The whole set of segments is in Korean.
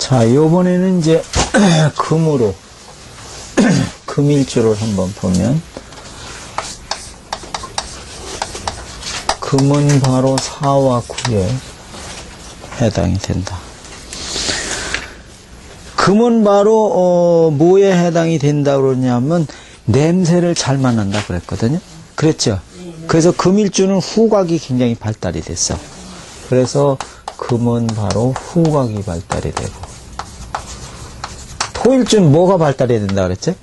자, 요번에는 이제 금으로 금일주를 한번 보면, 금은 바로 4와 9에 해당이 된다. 금은 바로 뭐에 해당이 된다 그러냐면 냄새를 잘 맡는다 그랬거든요. 그랬죠. 그래서 금일주는 후각이 굉장히 발달이 됐어. 그래서 금은 바로 후각이 발달이 되고, 토일주는 뭐가 발달이 된다 그랬죠?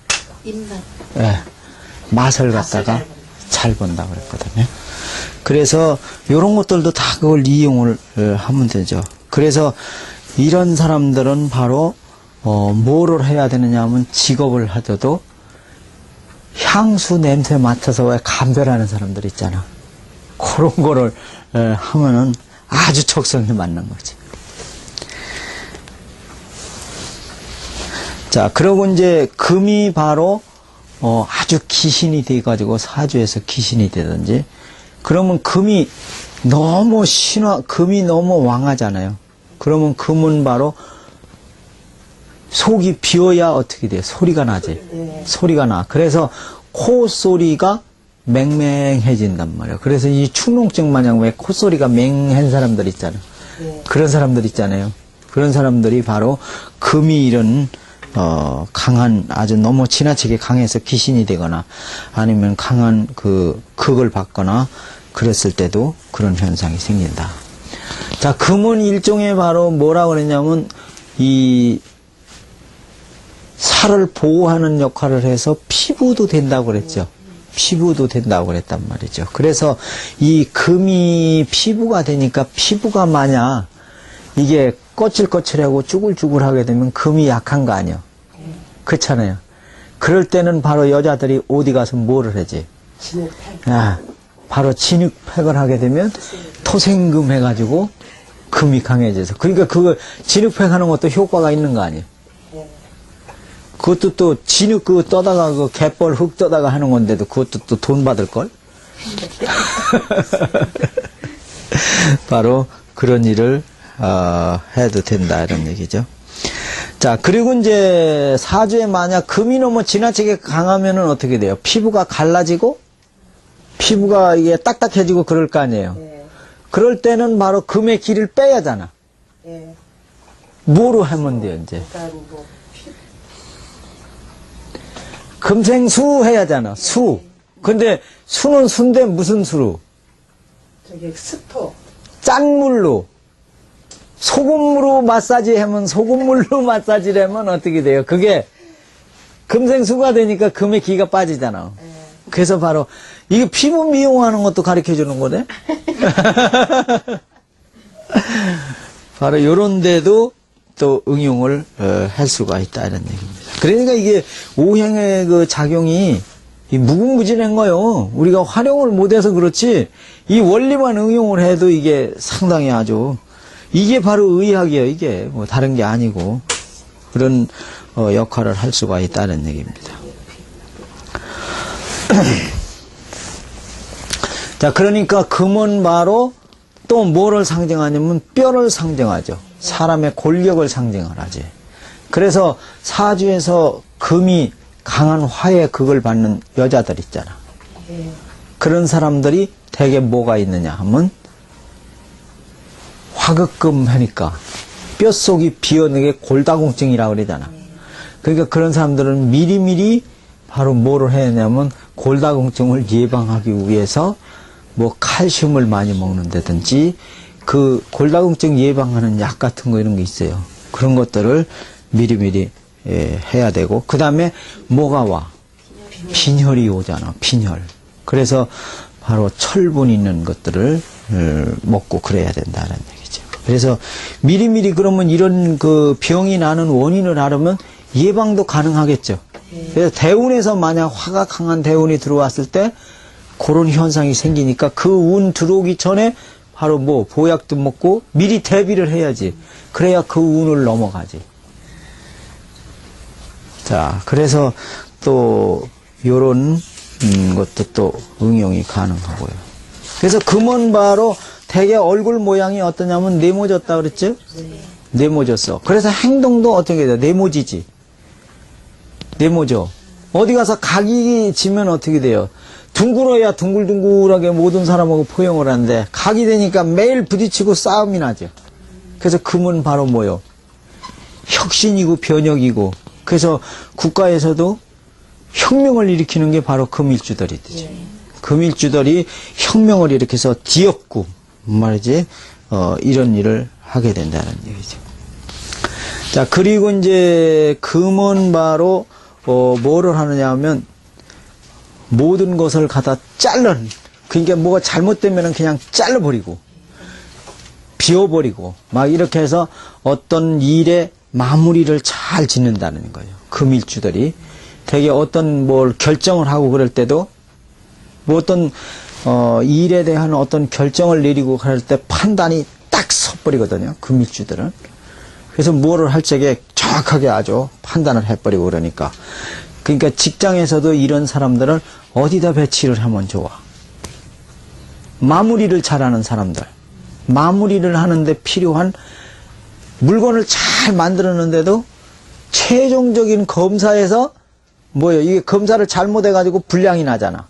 입맛. 예, 맛을 갖다가 잘 본다 그랬거든요. 그래서 이런 것들도 다 그걸 이용을 하면 되죠. 그래서 이런 사람들은 바로 뭐를 해야 되느냐 하면, 직업을 하더라도 향수 냄새 맡아서 왜 감별하는 사람들 있잖아. 그런 거를 하면은 아주 적성에 맞는 거지. 자, 그러고 이제 금이 바로 아주 기신이 돼가지고 사주에서 기신이 되든지, 그러면 금이 너무 금이 너무 왕하잖아요. 그러면 금은 바로 속이 비어야 어떻게 돼? 소리가 나지. 네. 소리가 나. 그래서 콧소리가 맹맹해진단 말이에요. 그래서 이 축농증 마냥 왜 콧소리가 맹한 사람들 있잖아요. 네. 그런 사람들 있잖아요. 그런 사람들이 바로 금이 이런 강한, 아주 너무 지나치게 강해서 귀신이 되거나 아니면 강한 극을 받거나 그랬을 때도 그런 현상이 생긴다. 자, 금은 일종의 바로 뭐라고 그랬냐면 이 살을 보호하는 역할을 해서 피부도 된다고 그랬죠. 피부도 된다고 그랬단 말이죠. 그래서 이 금이 피부가 되니까, 피부가 만약 이게 거칠거칠하고 쭈글쭈글하게 되면 금이 약한 거 아니에요. 그렇잖아요. 그럴 때는 바로 여자들이 어디 가서 뭐를 하지? 바로 진흙팩을 하게 되면 토생금 해가지고 금이 강해져서. 그러니까 그거 진흙팩 하는 것도 효과가 있는 거 아니에요. 그것도 또 진흙 떠다가 갯벌 흙 떠다가 하는 건데도 그것도 또 돈 받을걸? 바로 그런 일을 해도 된다 이런 얘기죠. 자, 그리고 이제 사주에 만약 금이 너무 지나치게 강하면은 어떻게 돼요? 피부가 갈라지고 피부가 이게 딱딱해지고 그럴 거 아니에요. 네. 그럴 때는 바로 금의 길을 빼야 하잖아. 네. 뭐로 하면 돼요, 이제? 그러니까 뭐 금생수 해야 하잖아, 수. 근데 수는 수인데 무슨 수로? 저기 스토. 짠 물로. 소금으로 마사지 하면, 소금물로 마사지를 하면 어떻게 돼요? 그게 금생수가 되니까 금의 기가 빠지잖아. 네. 그래서 바로 이거 피부 미용하는 것도 가르쳐 주는 거네. 바로 요런 데도 또 응용을 할 수가 있다 이런 얘기입니다. 그러니까 이게 오행의 그 작용이 무궁무진한 거요. 우리가 활용을 못해서 그렇지 이 원리만 응용을 해도 이게 상당히 아주, 이게 바로 의학이에요. 이게 뭐 다른 게 아니고 그런 역할을 할 수가 있다는 얘기입니다. 자, 그러니까 금은 바로 또 뭐를 상징하냐면 뼈를 상징하죠. 사람의 골격을 상징을 하지. 그래서 사주에서 금이 강한 화의 극을 받는 여자들 있잖아. 네. 그런 사람들이 대개 뭐가 있느냐 하면 화극금 하니까 뼛속이 비어는 게 골다공증이라고 그러잖아. 그러니까 그런 사람들은 미리미리 바로 뭐를 해야 하냐면 골다공증을 예방하기 위해서 뭐 칼슘을 많이 먹는다든지 그 골다공증 예방하는 약 같은 거 이런 게 있어요. 그런 것들을 미리미리 해야 되고, 그 다음에 뭐가 와? 빈혈이 오잖아. 빈혈. 그래서 바로 철분 있는 것들을 먹고 그래야 된다는 얘기죠. 그래서 미리미리 그러면 이런 그 병이 나는 원인을 알으면 예방도 가능하겠죠. 그래서 대운에서 만약 화가 강한 대운이 들어왔을 때 그런 현상이 생기니까 그 운 들어오기 전에 바로 뭐 보약도 먹고 미리 대비를 해야지. 그래야 그 운을 넘어가지. 자, 그래서 또 요런 것도 또 응용이 가능하고요. 그래서 금은 바로 대개 얼굴 모양이 어떠냐면 네모졌다 그랬죠? 네모졌어. 그래서 행동도 어떻게 돼? 네모지지. 네모져. 어디 가서 각이 지면 어떻게 돼요? 둥글어야 둥글둥글하게 모든 사람하고 포용을 하는데 각이 되니까 매일 부딪히고 싸움이 나죠. 그래서 금은 바로 뭐요? 혁신이고 변혁이고. 그래서 국가에서도 혁명을 일으키는 게 바로 금일주들이 되죠. 금일주들이 혁명을 일으켜서 뒤엎고 말이지 이런 일을 하게 된다는 얘기죠. 자, 그리고 이제 금은 바로 뭐를 하느냐 하면 모든 것을 갖다 그러니까 뭐가 잘못되면 그냥 잘라버리고 비워버리고 막 이렇게 해서 어떤 일의 마무리를 잘 짓는다는 거예요. 금일주들이 되게 어떤 뭘 결정을 하고 그럴 때도 뭐 어떤 일에 대한 어떤 결정을 내리고 그럴 때 판단이 딱 섰버리거든요. 금일주들은. 그래서 뭐를 할 적에 정확하게 아주 판단을 해버리고 그러니까. 그러니까 직장에서도 이런 사람들을 어디다 배치를 하면 좋아. 마무리를 잘하는 사람들. 마무리를 하는데 필요한 물건을 잘 만들었는데도 최종적인 검사에서 뭐예요? 이게 검사를 잘못해가지고 불량이 나잖아.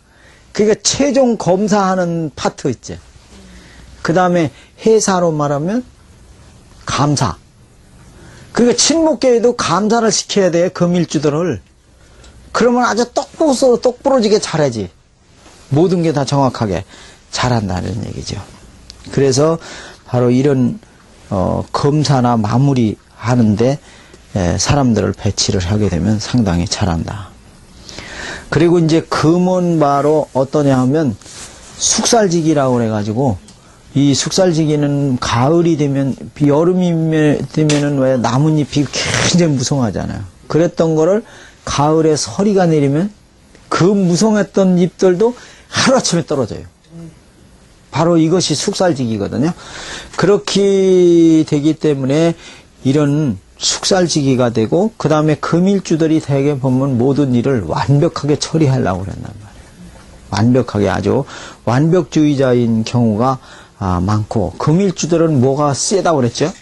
그러니까 최종 검사하는 파트 있지. 그 다음에 회사로 말하면 감사. 그러니까 친목계에도 감사를 시켜야 돼, 금일주들을. 그러면 아주 똑부러지게 잘하지. 모든 게 다 정확하게 잘한다는 얘기죠. 그래서 바로 이런 검사나 마무리 하는데 사람들을 배치를 하게 되면 상당히 잘한다. 그리고 이제 금은 바로 어떠냐 하면 숙살지기라고 그래가지고 이 숙살지기는 가을이 되면 여름이 되면은 왜 나뭇잎이 굉장히 무성하잖아요. 그랬던 거를 가을에 서리가 내리면 그 무성했던 잎들도 하루아침에 떨어져요. 바로 이것이 숙살지기거든요. 그렇게 되기 때문에 이런 숙살지기가 되고 그 다음에 금일주들이 대개 보면 모든 일을 완벽하게 처리하려고 그런단 말이에요. 완벽하게 아주 완벽주의자인 경우가 많고 금일주들은 뭐가 세다고 그랬죠?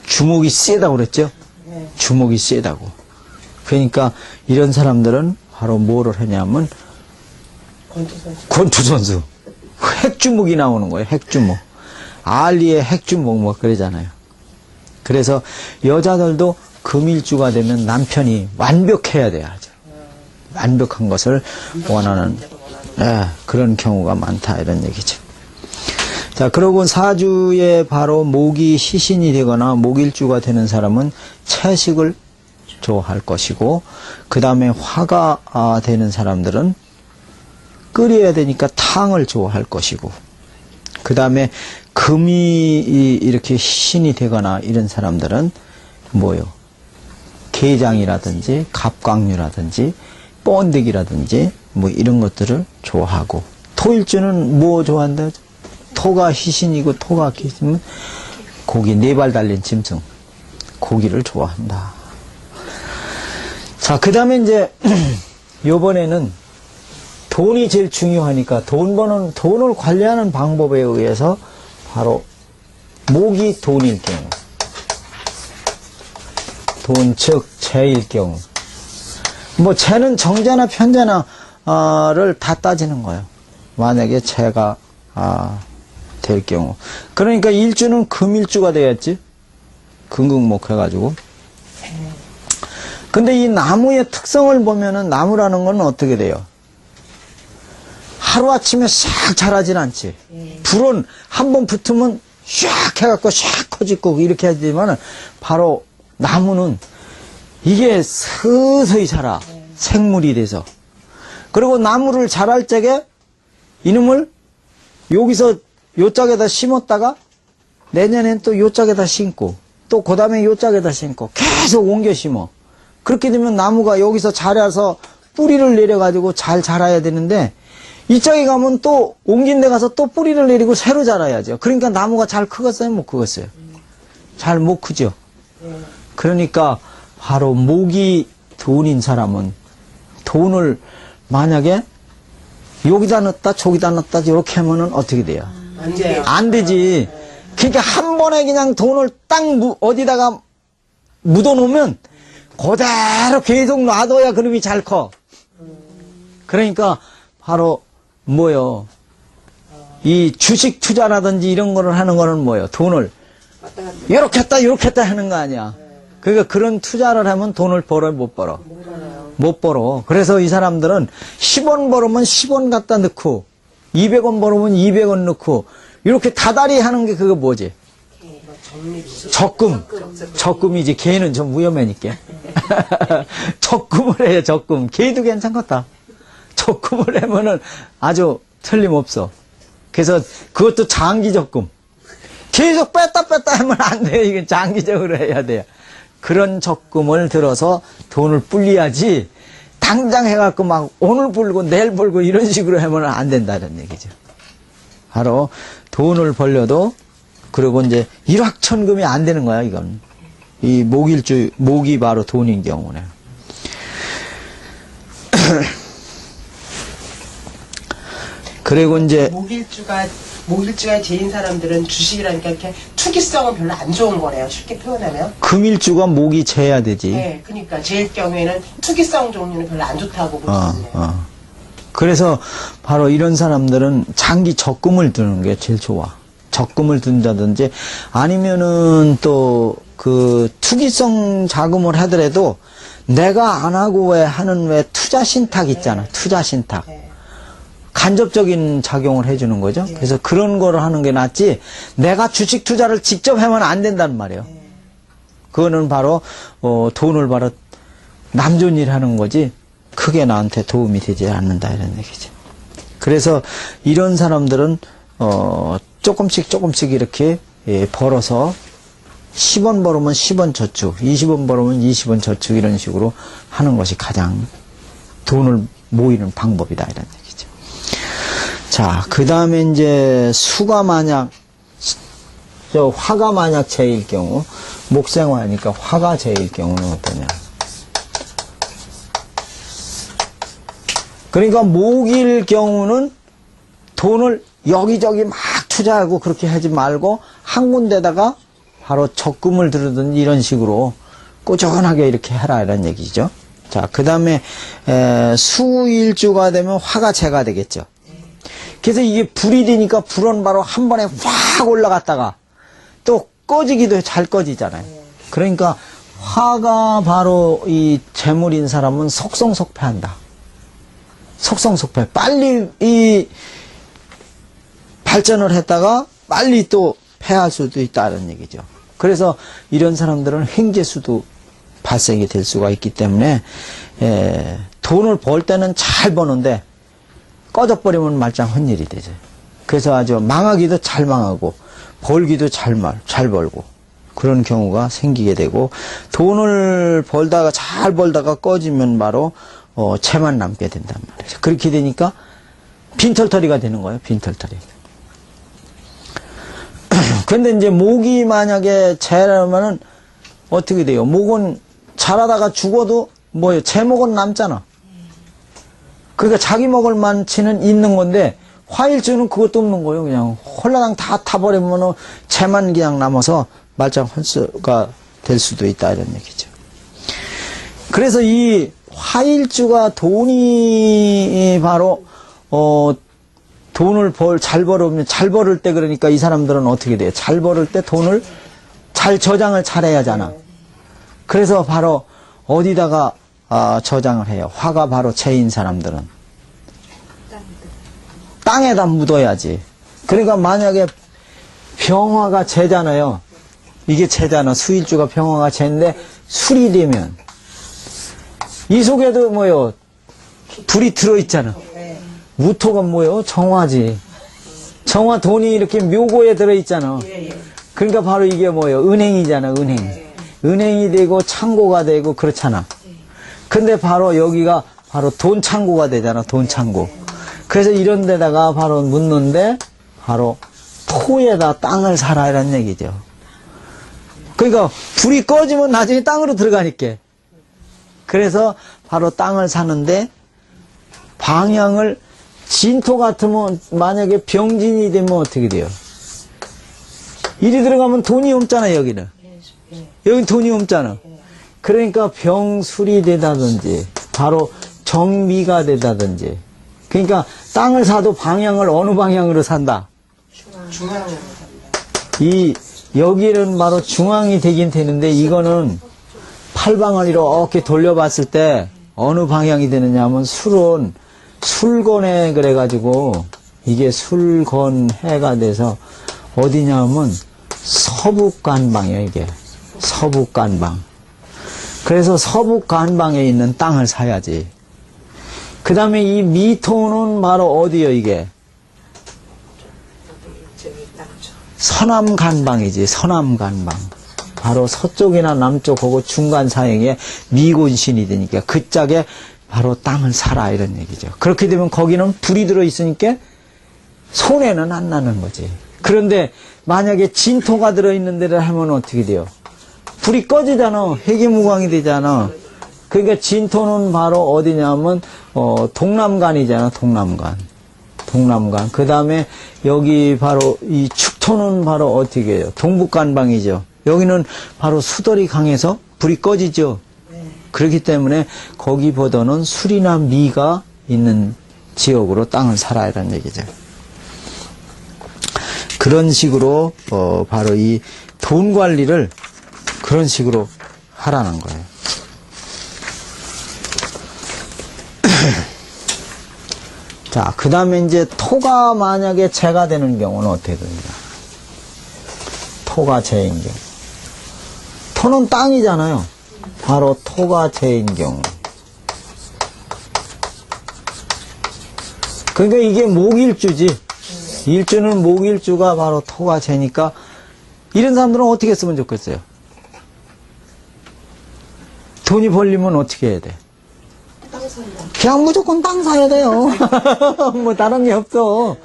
주목이 세다고 그랬죠? 주목이 세다고. 그러니까 이런 사람들은 바로 뭐를 하냐면 권투선수. 핵주목이 나오는 거예요. 핵주목. 알리의 핵주목 뭐 그러잖아요. 그래서 여자들도 금일주가 되면 남편이 완벽해야 돼야죠. 완벽한 것을 원하는 그런 경우가 많다 이런 얘기죠. 자, 그러고 사주에 바로 목이 시신이 되거나 목일주가 되는 사람은 채식을 좋아할 것이고 그 다음에 화가 되는 사람들은 끓여야 되니까 탕을 좋아할 것이고 그 다음에 금이 이렇게 신이 되거나 이런 사람들은 뭐요? 게장이라든지 갑각류라든지 번데기라든지 뭐 이런 것들을 좋아하고 토일주는 뭐 좋아한다? 토가 희신이고 토가 기신은 고기 4발 달린 짐승 고기를 좋아한다. 자, 그 다음에 이제 요번에는 돈이 제일 중요하니까 돈을 관리하는 방법에 의해서 바로 목이 돈일 경우 돈 즉 재일 경우 뭐 재는 정제나 편제나를 다 따지는 거예요. 만약에 재가 될 경우 그러니까 일주는 금일주가 되었지 금극목 해가지고 근데 이 나무의 특성을 보면은 나무라는 건 어떻게 돼요? 하루아침에 싹 자라진 않지. 불은 한번 붙으면 샥 해갖고 샥 커지고 이렇게 하지만 바로 나무는 이게 서서히 자라. 생물이 돼서. 그리고 나무를 자랄 적에 이놈을 여기서 요 짝에다 심었다가 내년엔 또 요 짝에다 심고 또 그 다음에 요 짝에다 심고 계속 옮겨 심어. 그렇게 되면 나무가 여기서 자라서 뿌리를 내려가지고 잘 자라야 되는데 이쪽에 가면 또 옮긴 데 가서 또 뿌리를 내리고 새로 자라야죠. 그러니까 나무가 잘 크겠어요? 못 크겠어요? 잘 못 크죠? 그러니까 바로 목이 돈인 사람은 돈을 만약에 여기다 넣었다 저기다 넣었다 이렇게 하면은 어떻게 돼요? 안 돼요. 안 되지. 그러니까 한 번에 그냥 돈을 딱 어디다가 묻어놓으면 그대로 계속 놔둬야 그놈이 잘 커. 그러니까 바로 뭐요? 이 주식 투자라든지 이런 거를 하는 거는 뭐요? 돈을 왔다 갔다 이렇게 했다 이렇게 했다 하는 거 아니야. 그러니까 그런 투자를 하면 돈을 벌어 못 벌어? 못 벌어요. 못 벌어. 그래서 이 사람들은 10원 벌으면 10원 갖다 넣고 200원 벌으면 200원 넣고 이렇게 다달이 하는 게 그거 뭐지? 적금. 적금이지. 개는 좀 위험하니까. 적금을 해요, 적금. 개도 괜찮겠다. 적금을 하면은 아주 틀림없어. 그래서 그것도 장기 적금. 계속 뺐다 하면 안 돼요. 이건 장기적으로 해야 돼요. 그런 적금을 들어서 돈을 불려야지 당장 해갖고 막 오늘 불고 내일 불고 이런 식으로 하면 안 된다는 얘기죠. 바로 돈을 벌려도 그리고 이제 일확천금이 안 되는 거야, 이건. 이 목이 바로 돈인 경우네. 그리고 이제 목일주가 제인 사람들은 주식이라니까 이렇게 투기성은 별로 안 좋은 거래요. 쉽게 표현하면. 금일주가 목이 재야 되지. 네, 그러니까 제일 경우에는 투기성 종류는 별로 안 좋다고 볼 수 있네요. 그래서 바로 이런 사람들은 장기 적금을 두는 게 제일 좋아. 적금을 둔다든지 아니면은 또 그 투기성 자금을 하더라도 내가 안 하고 하는 투자 신탁 있잖아. 투자 신탁. 네. 간접적인 작용을 해주는 거죠. 그래서 그런 거를 하는 게 낫지 내가 주식 투자를 직접 하면 안 된단 말이에요. 그거는 바로 돈을 바로 남 좋은 일 하는 거지 크게 나한테 도움이 되지 않는다 이런 얘기죠. 그래서 이런 사람들은 조금씩 이렇게 벌어서 10원 벌으면 10원 저축, 20원 벌으면 20원 저축 이런 식으로 하는 것이 가장 돈을 모이는 방법이다 이런 얘기죠. 자, 그 다음에 이제 화가 만약 재일 경우, 목생화니까 화가 재일 경우는 어떠냐. 그러니까 목일 경우는 돈을 여기저기 막 투자하고 그렇게 하지 말고 한 군데다가 바로 적금을 들으든지 이런 식으로 꾸준하게 이렇게 해라 이런 얘기죠. 자, 그 다음에 수일주가 되면 화가 재가 되겠죠. 그래서 이게 불이 되니까 불은 바로 한 번에 확 올라갔다가 또 꺼지기도 잘 꺼지잖아요. 그러니까 화가 바로 이 재물인 사람은 속성속패한다. 속성속패. 빨리 이 발전을 했다가 빨리 또 패할 수도 있다는 얘기죠. 그래서 이런 사람들은 횡재수도 발생이 될 수가 있기 때문에 돈을 벌 때는 잘 버는데 꺼져버리면 말짱 헛일이 되죠. 그래서 아주 망하기도 잘 망하고 벌기도 잘 벌고 그런 경우가 생기게 되고 돈을 벌다가 잘 벌다가 꺼지면 바로 채만 남게 된단 말이죠. 그렇게 되니까 빈털터리가 되는 거예요. 빈털터리. 근데 이제 목이 만약에 재라면은 어떻게 돼요? 목은 자라다가 죽어도 뭐예요? 제목은 남잖아. 그러니까 자기 먹을 만치는 있는 건데 화일주는 그것도 없는 거예요. 그냥 홀라당 다 타버리면은 채만 그냥 남아서 말짱 헐수가 될 수도 있다 이런 얘기죠. 그래서 이 화일주가 돈이 바로 돈을 잘 벌을 때 그러니까 이 사람들은 어떻게 돼요? 잘 벌을 때 돈을 잘 저장을 잘해야 하잖아. 그래서 바로 어디다가 저장을 해요? 화가 바로 재인 사람들은 땅에다 묻어야지. 그러니까 만약에 병화가 재잖아요. 이게 재잖아. 수일주가 병화가 재인데 술이 되면 이 속에도 뭐요? 불이 들어있잖아. 무토가 뭐요? 정화지. 정화 돈이 이렇게 묘고에 들어있잖아. 그러니까 바로 이게 뭐요? 은행이잖아, 은행. 은행이 되고 창고가 되고 그렇잖아. 근데 바로 여기가 바로 돈 창고가 되잖아, 돈 창고. 그래서 이런 데다가 바로 묻는데 바로 토에다 땅을 사라 이런 얘기죠. 그러니까 불이 꺼지면 나중에 땅으로 들어가니까. 그래서 바로 땅을 사는데 방향을 진토 같으면 만약에 병진이 되면 어떻게 돼요? 이리 들어가면 돈이 없잖아, 여기는. 여긴 돈이 없잖아. 그러니까 병술이 되다든지, 바로 정미가 되다든지. 그러니까 땅을 사도 방향을 어느 방향으로 산다? 중앙으로 산다. 여기는 바로 중앙이 되긴 되는데, 이거는 팔방을 이렇게 돌려봤을 때, 어느 방향이 되느냐 하면, 술은, 술건해 그래가지고, 이게 술건해가 돼서, 어디냐 하면, 서북간방이에요, 이게. 서북간방. 그래서 서북간방에 있는 땅을 사야지. 그 다음에 이 미토는 바로 어디요, 이게? 서남간방이지, 서남간방. 바로 서쪽이나 남쪽하고 중간 사이에 미곤신이 되니까 그 짝에 바로 땅을 사라, 이런 얘기죠. 그렇게 되면 거기는 불이 들어있으니까 손해는 안 나는 거지. 그런데 만약에 진토가 들어있는 데를 하면 어떻게 돼요? 불이 꺼지잖아. 회기무광이 되잖아. 그러니까 진토는 바로 어디냐면 동남간이잖아. 동남간. 그 다음에 여기 바로 이 축토는 바로 어떻게 해요? 동북간방이죠. 여기는 바로 수돌이 강해서 불이 꺼지죠. 그렇기 때문에 거기보다는 술이나 미가 있는 지역으로 땅을 사라, 이런 얘기죠. 그런 식으로 바로 이 돈 관리를 그런 식으로 하라는 거예요. 자, 그 다음에 이제 토가 만약에 재가 되는 경우는 어떻게 되느냐. 토가 재인 경우. 토는 땅이잖아요. 바로 토가 재인 경우. 그러니까 이게 목일주지. 일주는 목일주가 바로 토가 재니까 이런 사람들은 어떻게 쓰면 좋겠어요? 돈이 벌리면 어떻게 해야 돼? 그냥 무조건 땅 사야 돼요. 뭐 다른 게 없어.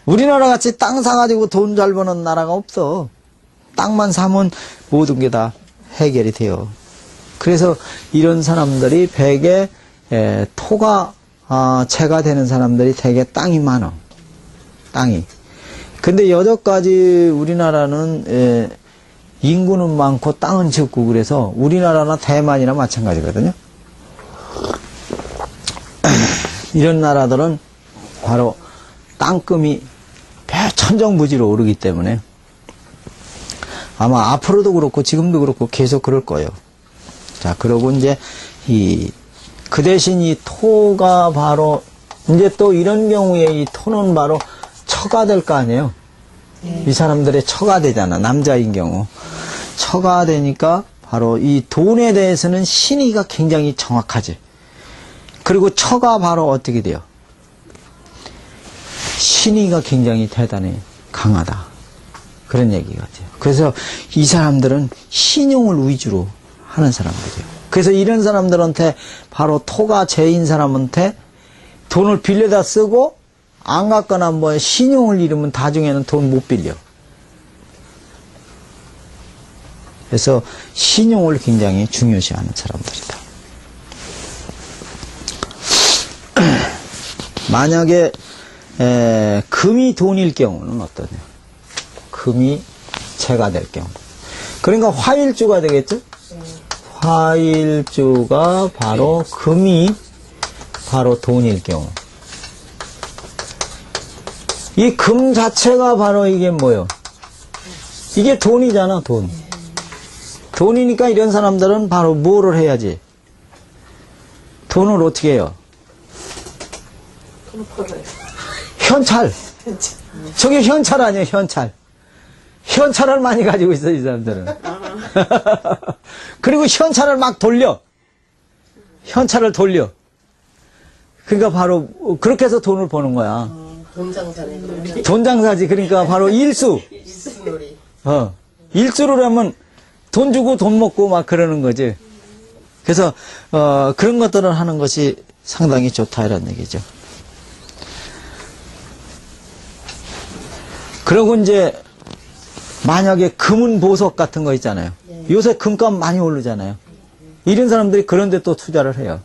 우리나라 같이 땅 사가지고 돈 잘 버는 나라가 없어. 땅만 사면 모든 게 다 해결이 돼요. 그래서 이런 사람들이 베개 토가 재가 되는 사람들이 되게 땅이 많아. 땅이. 근데 여전까지 우리나라는 인구는 많고 땅은 적고 그래서 우리나라나 대만이나 마찬가지거든요. 이런 나라들은 바로 땅금이 천정부지로 오르기 때문에 아마 앞으로도 그렇고 지금도 그렇고 계속 그럴 거예요. 자, 그러고 이제 그 대신 이 토가 바로 이제 또 이런 경우에 이 토는 바로 처가 될 거 아니에요. 이 사람들의 처가 되잖아. 남자인 경우. 처가 되니까 바로 이 돈에 대해서는 신의가 굉장히 정확하지. 그리고 처가 바로 어떻게 돼요? 신의가 굉장히 대단히 강하다. 그런 얘기 같아요. 그래서 이 사람들은 신용을 위주로 하는 사람들이에요. 그래서 이런 사람들한테 바로 토가 재인 사람한테 돈을 빌려다 쓰고 안 갚거나 뭐 신용을 잃으면 나중에는 돈 못 빌려. 그래서 신용을 굉장히 중요시하는 사람들이다. 만약에 금이 돈일 경우는 어떠냐? 금이 재가 될 경우. 그러니까 화일주가 되겠죠? 화일주가 바로 금이 바로 돈일 경우. 이 금 자체가 바로 이게 뭐예요? 이게 돈이잖아, 돈. 돈이니까 이런 사람들은 바로 뭐를 해야지? 돈을 어떻게 해요? 현찰. 저게 현찰 아니에요, 현찰. 현찰을 많이 가지고 있어, 이 사람들은. 그리고 현찰을 막 돌려. 현찰을 돌려. 그러니까 바로 그렇게 해서 돈을 버는 거야. 돈 장사네, 그러면. 돈 장사지. 그러니까 바로 일수. 일수놀이. 일수를 하면 돈 주고 돈 먹고 막 그러는 거지. 그래서 그런 것들을 하는 것이 상당히 좋다 이런 얘기죠. 그리고 이제 만약에 금은 보석 같은 거 있잖아요. 요새 금값 많이 오르잖아요. 이런 사람들이 그런 데 또 투자를 해요.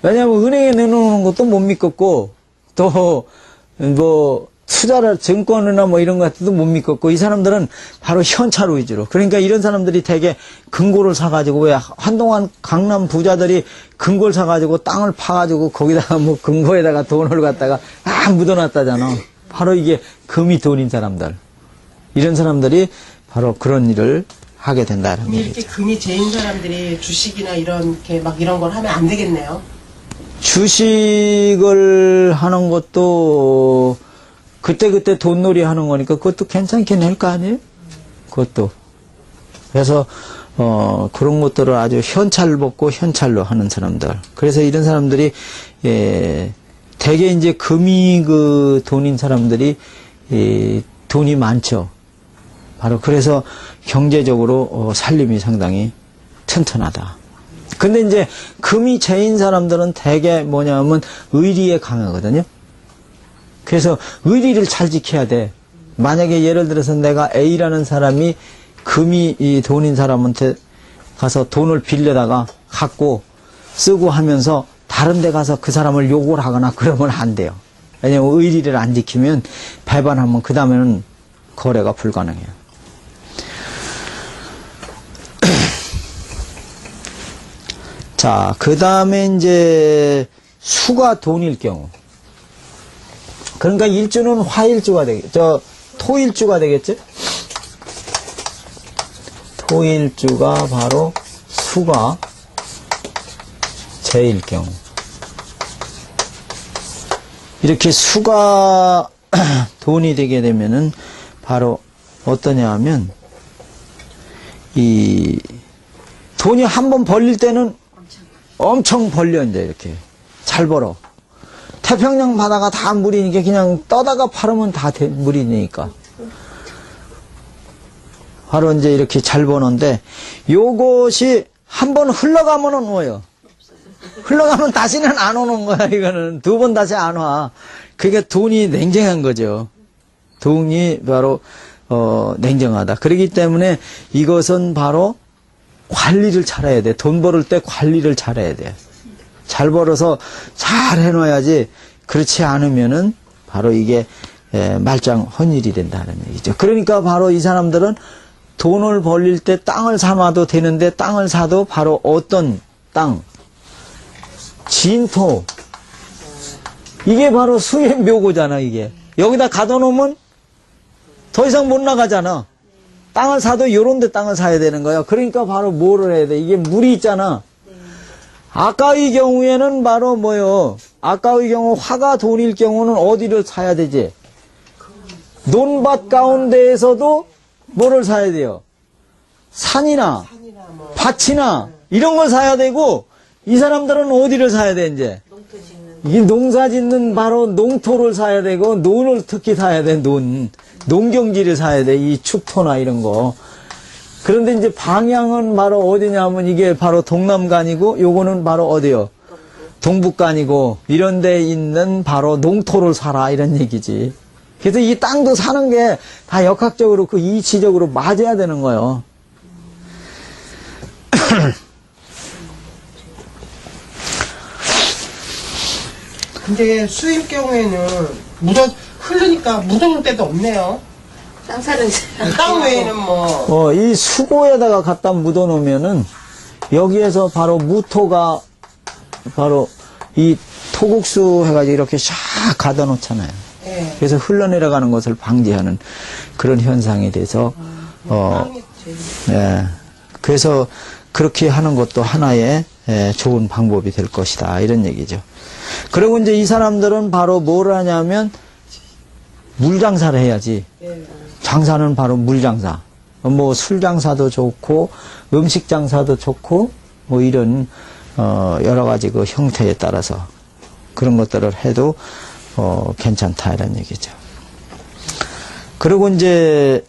왜냐하면 은행에 내놓는 것도 못 믿겠고 또 뭐 투자를 증권이나 뭐 이런 것도 못 믿겠고 이 사람들은 바로 현찰 위주로. 그러니까 이런 사람들이 되게 금고를 사가지고 왜 한동안 강남 부자들이 금고를 사가지고 땅을 파가지고 거기다가 뭐 금고에다가 돈을 갖다가 막 묻어놨다잖아. 바로 이게 금이 돈인 사람들. 이런 사람들이 바로 그런 일을 하게 된다는 그럼 얘기죠. 이렇게 금이 제인 사람들이 주식이나 이렇게 막 이런 걸 하면 안 되겠네요. 주식을 하는 것도 그때그때 돈놀이 하는 거니까 그것도 괜찮긴 할 거 아니에요? 그것도. 그래서, 그런 것들을 아주 현찰 받고 현찰로 하는 사람들. 그래서 이런 사람들이, 대개 이제 금이 그 돈인 사람들이, 돈이 많죠. 바로 그래서 경제적으로 살림이 상당히 튼튼하다. 근데 이제 금이 재인 사람들은 대개 뭐냐면 의리에 강하거든요. 그래서 의리를 잘 지켜야 돼. 만약에 예를 들어서 내가 A라는 사람이 금이 이 돈인 사람한테 가서 돈을 빌려다가 갖고 쓰고 하면서 다른 데 가서 그 사람을 욕을 하거나 그러면 안 돼요. 왜냐면 의리를 안 지키면 배반하면 그 다음에는 거래가 불가능해요. 자, 그 다음에 이제 수가 돈일 경우. 그러니까 일주는 화일주가 되겠죠. 토일주가 되겠죠. 토일주가 바로 수가 제일 경우. 이렇게 수가 돈이 되게 되면은 바로 어떠냐 하면 이 돈이 한 번 벌릴 때는 엄청 벌려 이제 이렇게 잘 벌어. 태평양 바다가 다 물이니까 그냥 떠다가 팔으면 다 물이니까. 바로 이제 이렇게 잘 버는데 요것이 한번 흘러가면은 뭐예요? 흘러가면 다시는 안 오는 거야. 이거는 두 번 다시 안 와. 그게 돈이 냉정한 거죠. 돈이 바로 냉정하다. 그렇기 때문에 이것은 바로 관리를 잘해야 돼. 돈 벌을 때 관리를 잘해야 돼. 잘 벌어서 잘 해놔야지. 그렇지 않으면은 바로 이게 말짱 헌일이 된다는 얘기죠. 그러니까 바로 이 사람들은 돈을 벌릴 때 땅을 사놔도 되는데 땅을 사도 바로 어떤 땅? 진토. 이게 바로 수의 묘고잖아, 이게. 여기다 가둬놓으면 더 이상 못 나가잖아. 땅을 사도 요런 데 땅을 사야 되는 거야. 그러니까 바로 뭐를 해야 돼? 이게 물이 있잖아. 아까의 경우에는 바로 뭐요? 아까의 경우 화가 돈일 경우는 어디를 사야 되지? 논밭 가운데에서도 뭐를 사야 돼요? 산이나 뭐. 밭이나 이런 걸 사야 되고 이 사람들은 어디를 사야 돼 이제? 이 농사 짓는 바로 농토를 사야 되고 논을 특히 사야 돼. 농경지를 사야 돼. 이 축토나 이런 거. 그런데 이제 방향은 바로 어디냐면 이게 바로 동남간이고 요거는 바로 어디요? 동북간이고 이런 데 있는 바로 농토를 사라 이런 얘기지. 그래서 이 땅도 사는 게 다 역학적으로 그 이치적으로 맞아야 되는 거예요. 근데 수일 경우에는 흐르니까 묻어놓을 데도 없네요. 땅 사는 땅 외에는 뭐. 이 수고에다가 갖다 묻어 놓으면은 여기에서 바로 무토가 바로 이 토국수 해가지고 이렇게 샥 가둬 놓잖아요. 예. 그래서 흘러내려가는 것을 방지하는 그런 현상이 돼서, 땅이 제일. 예. 그래서 그렇게 하는 것도 하나의 좋은 방법이 될 것이다. 이런 얘기죠. 그리고 이제 이 사람들은 바로 뭘 하냐면 물장사를 해야지. 예. 장사는 바로 물장사. 뭐 술장사도 좋고 음식장사도 좋고 뭐 이런 여러 가지 그 형태에 따라서 그런 것들을 해도 괜찮다 이런 얘기죠. 그리고 이제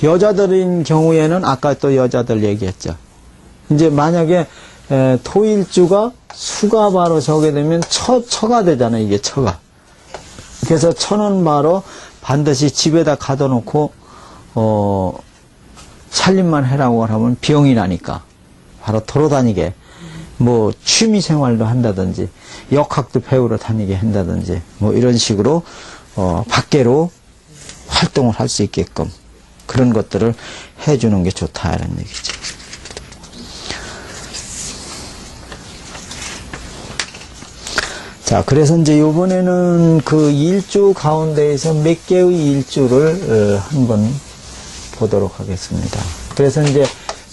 여자들인 경우에는 아까 또 여자들 얘기했죠. 이제 만약에 토일주가 수가 바로 저게 되면 처가 되잖아요. 이게 처가. 그래서 처는 바로 반드시 집에다 가둬놓고 살림만 해라고 하면 병이 나니까 바로 돌아다니게 뭐 취미 생활도 한다든지 역학도 배우러 다니게 한다든지 뭐 이런 식으로 밖으로 활동을 할 수 있게끔 그런 것들을 해주는 게 좋다 이런 얘기죠. 자, 그래서 이제 요번에는 그 일주 가운데에서 몇 개의 일주를 한번 보도록 하겠습니다. 그래서 이제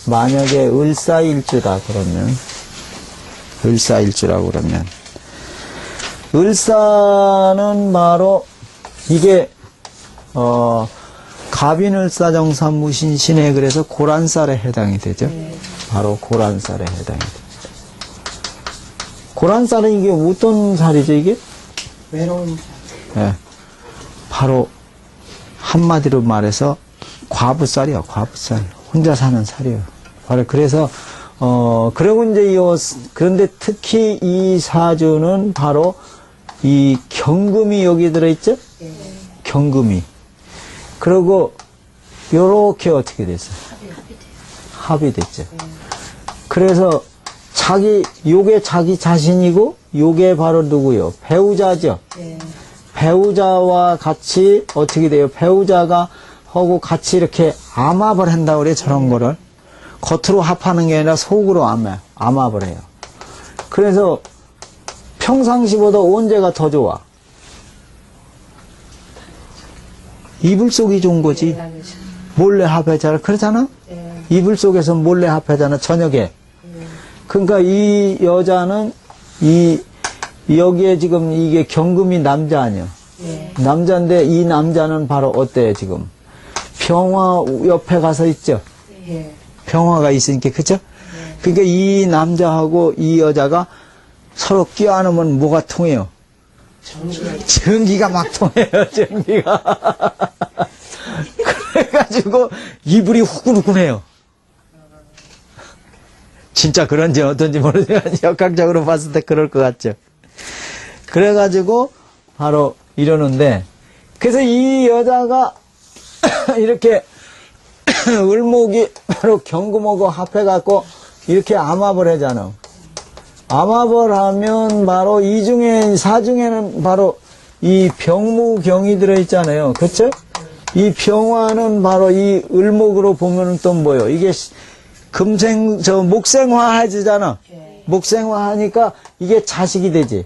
만약에 을사일주다 그러면, 을사일주라고 그러면, 을사는 바로 이게, 갑인을사정사 무신신해 그래서 고란살에 해당이 되죠. 바로 고란살에 해당이 됩니다. 고란살은 이게 어떤 살이죠, 이게? 외로운 살. 예. 바로 한마디로 말해서 과부살이요, 과부살. 혼자 사는 살이요. 바로 그래서, 그리고 이제 그런데 특히 이 사주는 바로 이 경금이 여기 들어있죠? 경금이. 그리고 요렇게 어떻게 됐어요? 합의됐죠. 그래서 요게 자기 자신이고, 요게 바로 누구요? 배우자죠? 배우자와 같이 어떻게 돼요? 배우자가 하고 같이 이렇게 암합을 한다고 그래요, 저런 거를. 겉으로 합하는 게 아니라 속으로 암합을 해요. 그래서 평상시보다 언제가 더 좋아? 이불 속이 좋은 거지. 몰래 합하잖아. 그렇잖아? 이불 속에서 몰래 합하잖아, 저녁에. 그러니까 이 여자는 여기에 지금 이게 경금이 남자 아니야. 남자인데 이 남자는 바로 어때요, 지금? 병화 옆에 가서 있죠? 병화가 있으니까, 그죠? 그러니까 이 남자하고 이 여자가 서로 껴안으면 뭐가 통해요? 전기가 막 통해요, 전기가. 그래가지고 이불이 후끈후끈해요. 진짜 그런지 어떤지 모르지만 역학적으로 봤을 때 그럴 것 같죠. 그래가지고 바로 이러는데, 그래서 이 여자가 이렇게 을목이 바로 경금하고 합해갖고 이렇게 암합을 하잖아. 암합을 하면 바로 이 중에, 사중에는 바로 이 병무경이 들어있잖아요. 그쵸? 이 병화는 바로 이 을목으로 보면 또 뭐예요? 이게 목생화 하지잖아. 목생화 하니까 이게 자식이 되지.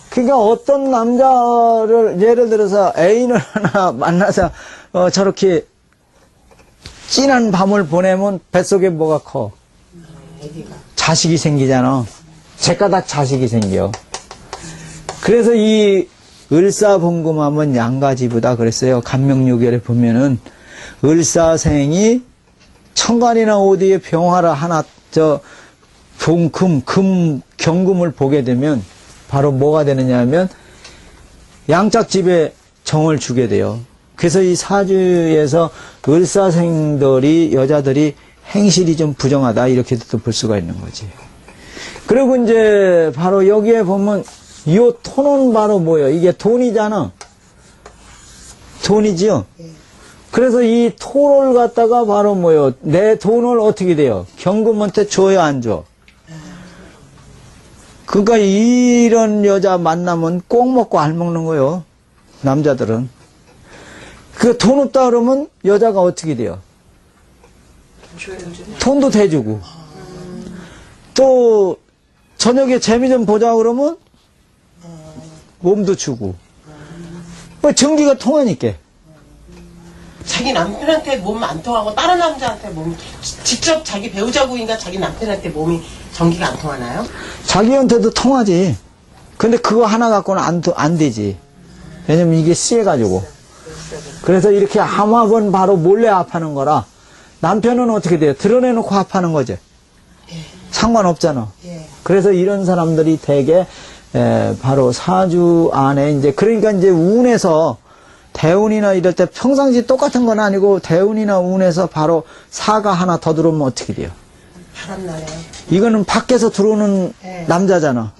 그러니까 어떤 남자를, 예를 들어서 애인을 하나 만나서, 저렇게 진한 밤을 보내면 뱃속에 뭐가 커? 자식이 생기잖아. 제가닥 자식이 생겨. 그래서 이 을사봉금하면 양가지부다 그랬어요. 간명요결에 보면은 을사생이 천간이나 어디에 병화를 하나, 경금을 보게 되면 바로 뭐가 되느냐 하면 양짝집에 정을 주게 돼요. 그래서 이 사주에서 을사생들이, 여자들이 행실이 좀 부정하다, 이렇게도 또 볼 수가 있는 거지. 그리고 이제 바로 여기에 보면 이 토는 바로 뭐예요? 이게 돈이잖아. 돈이지요? 그래서 이 토를 갖다가 바로 뭐예요? 내 돈을 어떻게 돼요? 경금한테 줘야 안 줘? 그러니까 이런 여자 만나면 꼭 먹고 알 먹는 거예요. 남자들은. 그 돈 없다 그러면 여자가 어떻게 돼요? 돈도 대주고. 또 저녁에 재미 좀 보자 그러면 몸도 주고. 뭐 전기가 통하니까. 자기 남편한테 몸 안 통하고 다른 남자한테 직접 자기 배우자고인가 자기 남편한테 몸이 전기가 안 통하나요? 자기한테도 통하지. 근데 그거 하나 갖고는 안 되지. 왜냐면 이게 씨해가지고. 그래서 이렇게 암합은 바로 몰래 합하는 거라. 남편은 어떻게 돼요? 드러내놓고 합하는 거죠. 상관없잖아. 그래서 이런 사람들이 대개 바로 사주 안에 이제, 그러니까 이제 운에서 대운이나 이럴 때 평상시 똑같은 건 아니고 대운이나 운에서 바로 사가 하나 더 들어오면 어떻게 돼요? 바람나네요. 이거는 밖에서 들어오는 남자잖아.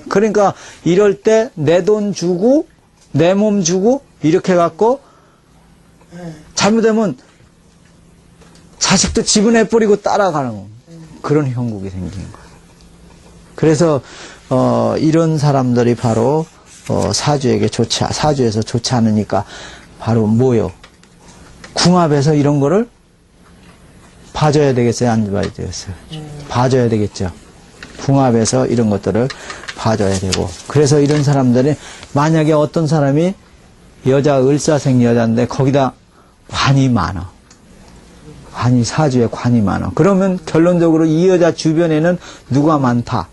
그러니까 이럴 때 내 돈 주고 내 몸 주고 이렇게 갖고 잘못되면 자식도 지분해버리고 따라가는 그런 형국이 생기는 거예요. 그래서 이런 사람들이 바로 사주에서 좋지 않으니까 바로 뭐요? 궁합에서 이런 거를 봐줘야 되겠어요? 안 봐야 되겠어요? 봐줘야 되겠죠. 궁합에서 이런 것들을 봐줘야 되고. 그래서 이런 사람들이 만약에 어떤 사람이 을사생 여자인데 거기다 관이 많아. 사주에 관이 많아. 그러면 결론적으로 이 여자 주변에는 누가 많다?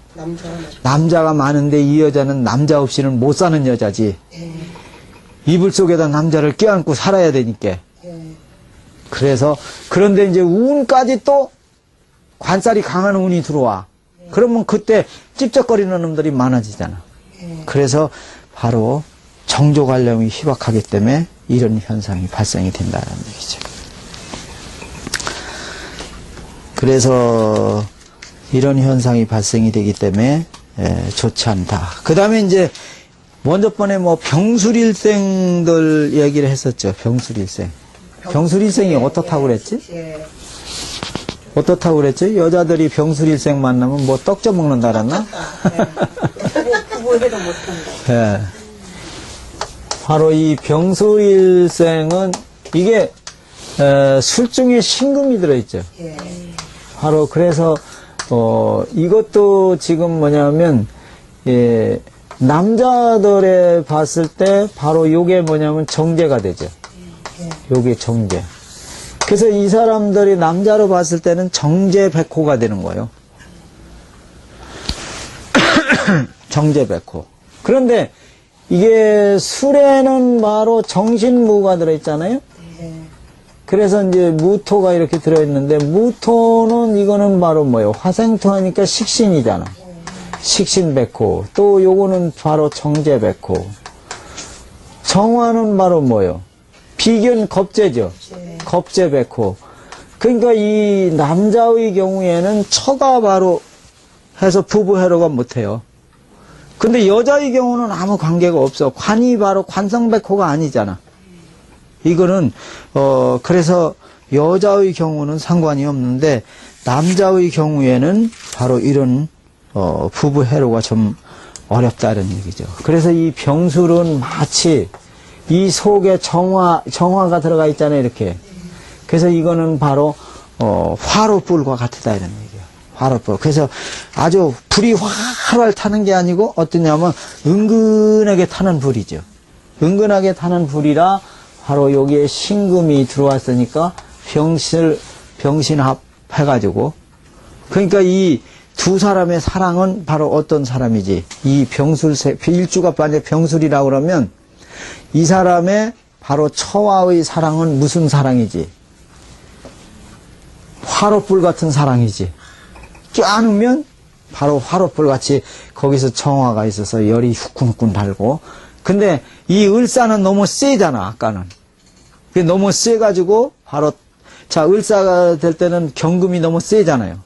남자가 많은데 이 여자는 남자 없이는 못 사는 여자지. 이불 속에다 남자를 껴안고 살아야 되니까. 그래서 그런데 이제 운까지 또 관살이 강한 운이 들어와. 그러면 그때 찝쩍거리는 놈들이 많아지잖아. 그래서 바로 정조관념이 희박하기 때문에 이런 현상이 발생이 된다는 얘기죠. 그래서 이런 현상이 발생이 되기 때문에 좋지 않다. 그 다음에 이제 먼저 번에 뭐 병술일생들 얘기를 했었죠. 병술일생. 병술일생이 어떻다고 그랬지? 어떻다고 그랬지? 여자들이 병술일생 만나면 뭐 떡 쪄 먹는다 그랬나? 구보해도 못한다. 예. 바로 이 병술일생은 이게 술중에 신금이 들어있죠. 바로 그래서 이것도 지금 뭐냐면 남자들에 봤을 때 바로 요게 뭐냐면 정제가 되죠. 요게 정제. 그래서 이 사람들이 남자로 봤을 때는 정제백호가 되는 거예요. 정제백호. 그런데 이게 술에는 바로 정신무가 들어있잖아요. 그래서 이제 무토가 이렇게 들어있는데 무토는 이거는 바로 뭐예요? 화생토하니까 식신이잖아. 식신백호. 또 요거는 바로 정제백호. 정화는 바로 뭐예요? 비견 겁재죠. 겁재백호. 그러니까 이 남자의 경우에는 처가 바로 해서 부부해로가 못해요. 근데 여자의 경우는 아무 관계가 없어. 관이 바로 관성백호가 아니잖아. 이거는 그래서 여자의 경우는 상관이 없는데 남자의 경우에는 바로 이런 부부해로가 좀 어렵다는 얘기죠. 그래서 이 병술은 마치 이 속에 정화가 들어가 있잖아요, 이렇게. 그래서 이거는 바로 화로불과 같다 이런 얘기예요. 화로불. 그래서 아주 불이 활활 타는 게 아니고 어떠냐면 은근하게 타는 불이죠. 은근하게 타는 불이라 바로 여기에 신금이 들어왔으니까 병신합 해가지고. 그러니까 이 두 사람의 사랑은 바로 어떤 사람이지? 이 일주가 빠져 병술이라고 그러면 이 사람의 바로 처와의 사랑은 무슨 사랑이지? 화롯불 같은 사랑이지. 껴안으면 바로 화롯불 같이 거기서 정화가 있어서 열이 후끈후끈 달고. 근데 이 을사는 너무 세잖아, 아까는. 그게 너무 세가지고 바로 을사가 될 때는 경금이 너무 세잖아요.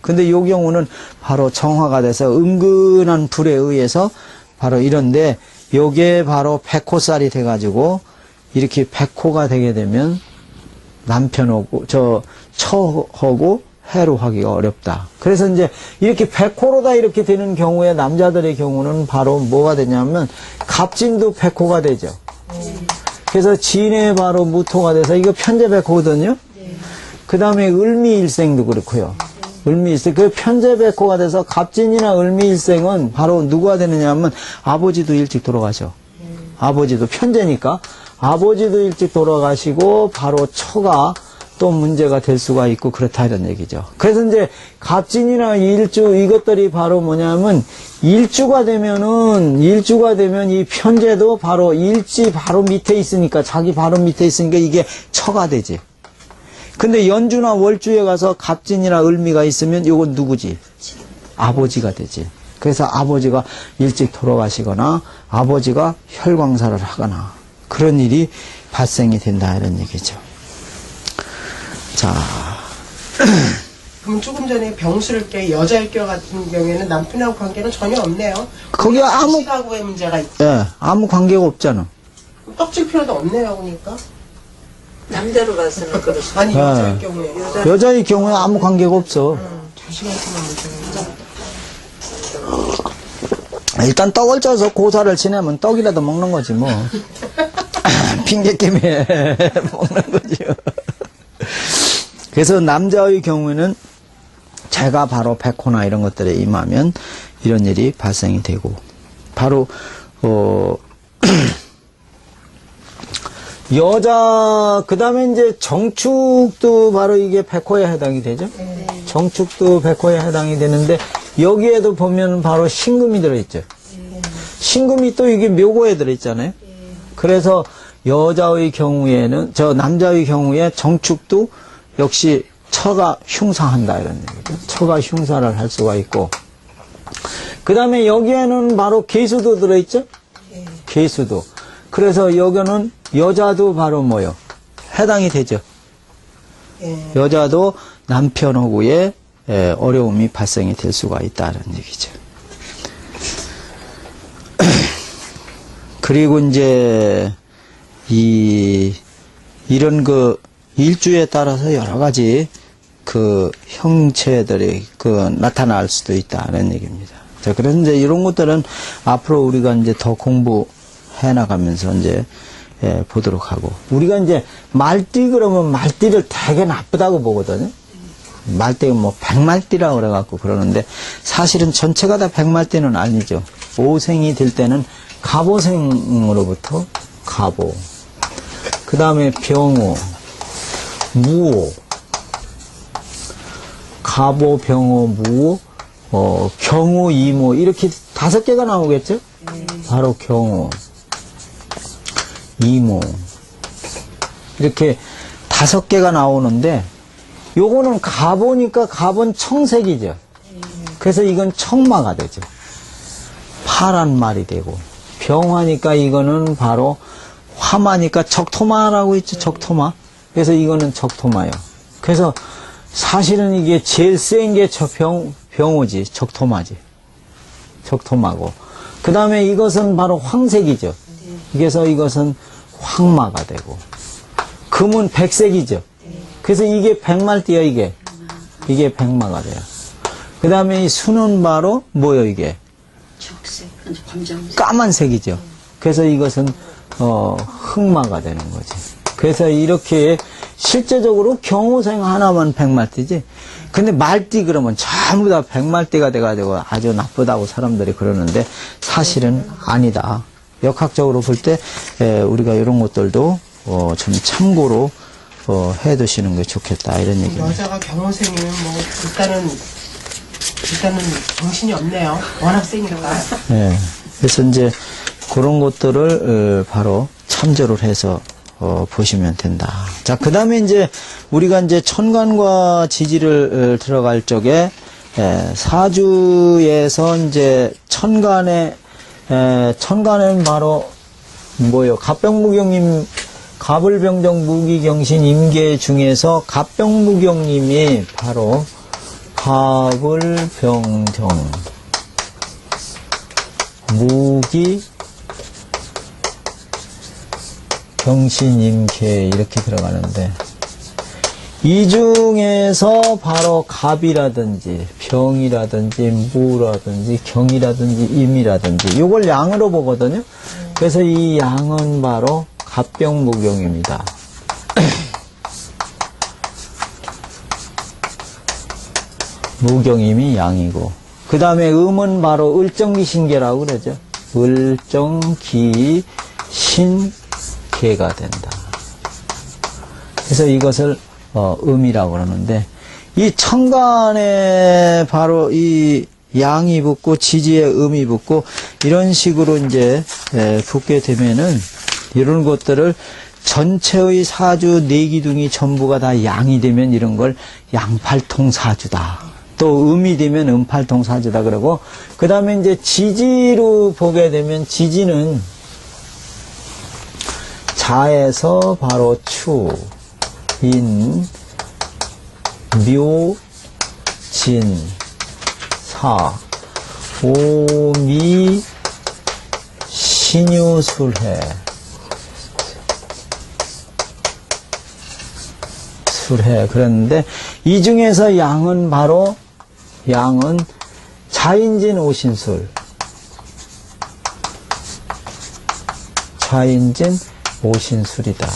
근데 요 경우는 바로 정화가 돼서 은근한 불에 의해서 바로 이런데 요게 바로 백호살이 돼가지고 이렇게 백호가 되게 되면 남편하고 처하고 해로하기가 어렵다. 그래서 이제 이렇게 백호로다 이렇게 되는 경우에 남자들의 경우는 바로 뭐가 되냐면 갑진도 백호가 되죠. 그래서 진에 바로 무토가 돼서 이거 편제백호거든요. 그 다음에 을미일생도 그렇고요. 을미일생. 그 편제백호가 돼서 갑진이나 을미일생은 바로 누가 되느냐 하면 아버지도 일찍 돌아가셔. 아버지도 편제니까. 아버지도 일찍 돌아가시고 바로 처가 또 문제가 될 수가 있고 그렇다 이런 얘기죠. 그래서 이제 갑진이나 일주 이것들이 바로 뭐냐면 일주가 되면 이 편제도 바로 일지 바로 밑에 있으니까 자기 바로 밑에 있으니까 이게 처가 되지. 근데 연주나 월주에 가서 갑진이나 을미가 있으면 이건 누구지? 아버지가 되지. 그래서 아버지가 일찍 돌아가시거나 아버지가 혈광사를 하거나 그런 일이 발생이 된다 이런 얘기죠. 자, 그럼 조금 전에 병술일교, 여자일교 같은 경우에는 남편하고 관계는 전혀 없네요. 거기에 아무 시가구의 문제가 있고 아무 관계가 없잖아. 떡질 필요도 없네요, 그러니까. 남자로 봐서는 그렇습니다. 아니 여자일 경우에 여자의 경우에 아무 관계가 없어. 자식한테만 문제가 일단 떡을 쪄서 고사를 지내면 떡이라도 먹는 거지 뭐. 핑계김에 먹는 거지요. 그래서 남자의 경우에는 제가 바로 백호나 이런 것들에 임하면 이런 일이 발생이 되고, 바로 여자, 그 다음에 이제 정축도 바로 이게 백호에 해당이 되죠. 정축도 백호에 해당이 되는데, 여기에도 보면 바로 신금이 들어있죠. 신금이 또 이게 묘고에 들어있잖아요. 그래서 여자의 경우에는, 남자의 경우에 정축도 역시 처가 흉사한다 이런 얘기죠. 처가 흉사를 할 수가 있고, 그 다음에 여기에는 바로 계수도 들어있죠. 계수도. 그래서 여기는 여자도 바로 뭐요? 해당이 되죠. 여자도 남편하고의 어려움이 발생이 될 수가 있다는 얘기죠. 그리고 이제 이런 그 일주에 따라서 여러 가지 그 형체들이 나타날 수도 있다는 얘기입니다. 자, 그래서 이제 이런 것들은 앞으로 우리가 이제 더 공부해 나가면서 이제 보도록 하고, 우리가 이제 말띠 그러면 말띠를 되게 나쁘다고 보거든요. 말띠가 뭐 백말띠라고 그래갖고 그러는데, 사실은 전체가 다 백말띠는 아니죠. 오생이 될 때는 갑오생으로부터 갑오, 그 다음에 병오, 무오, 갑오, 병오, 무오, 경오, 이모, 이렇게 5개가 나오겠죠? 바로 경오, 이모, 이렇게 5개가 나오는데, 요거는 갑오니까 갑은 청색이죠. 그래서 이건 청마가 되죠. 파란 말이 되고, 병화니까 이거는 바로 화마니까 적토마라고 있죠. 적토마. 그래서 이거는 적토마예요. 그래서 사실은 이게 제일 센 게 병오지. 적토마지. 적토마고. 그 다음에 이것은 바로 황색이죠. 그래서 이것은 황마가 되고. 금은 백색이죠. 그래서 이게 백말띠야, 이게. 이게 백마가 돼요. 그 다음에 이 수는 바로 뭐요, 이게? 적색, 검정색. 까만색이죠. 그래서 이것은 흑마가 되는 거지. 그래서 이렇게 실제적으로 경호생 하나만 백말띠지. 근데 말띠 그러면 전부 다 백말띠가 돼가지고 아주 나쁘다고 사람들이 그러는데, 사실은 아니다. 역학적으로 볼 때 우리가 이런 것들도 좀 참고로 해두시는 게 좋겠다 이런 얘기입니다. 여자가 경호생이면 뭐 일단은 정신이 없네요. 워낙 세니까. 네. 그래서 이제 그런 것들을 바로 참조를 해서 보시면 된다. 자, 그 다음에 이제 우리가 이제 천간과 지지를 들어갈 적에 사주에서 이제 천간에는 바로 뭐요? 갑병무경님, 갑을병정 무기경신 임계 중에서 갑병무경님이 바로 갑을병정 무기 경신임계 이렇게 들어가는데, 이 중에서 바로 갑이라든지 병이라든지 무라든지 경이라든지 임이라든지 이걸 양으로 보거든요. 그래서 이 양은 바로 갑병무경입니다. 무경임이 양이고, 그 다음에 음은 바로 을정기신계라고 그러죠. 을정기신계가 된다. 그래서 이것을 음이라고 그러는데, 이 천간에 바로 이 양이 붙고 지지에 음이 붙고 이런 식으로 이제 붙게 되면은 이런 것들을 전체의 사주 내기둥이 전부가 다 양이 되면 이런 걸 양팔통사주다. 또 음이 되면 음팔통사주다 그러고, 그 다음에 이제 지지로 보게 되면 지지는 자에서 바로 추, 인, 묘, 진, 사, 오미, 신유술해. 술해. 그랬는데, 이 중에서 양은 바로, 양은 자인진 오신술. 자인진 오신술이다.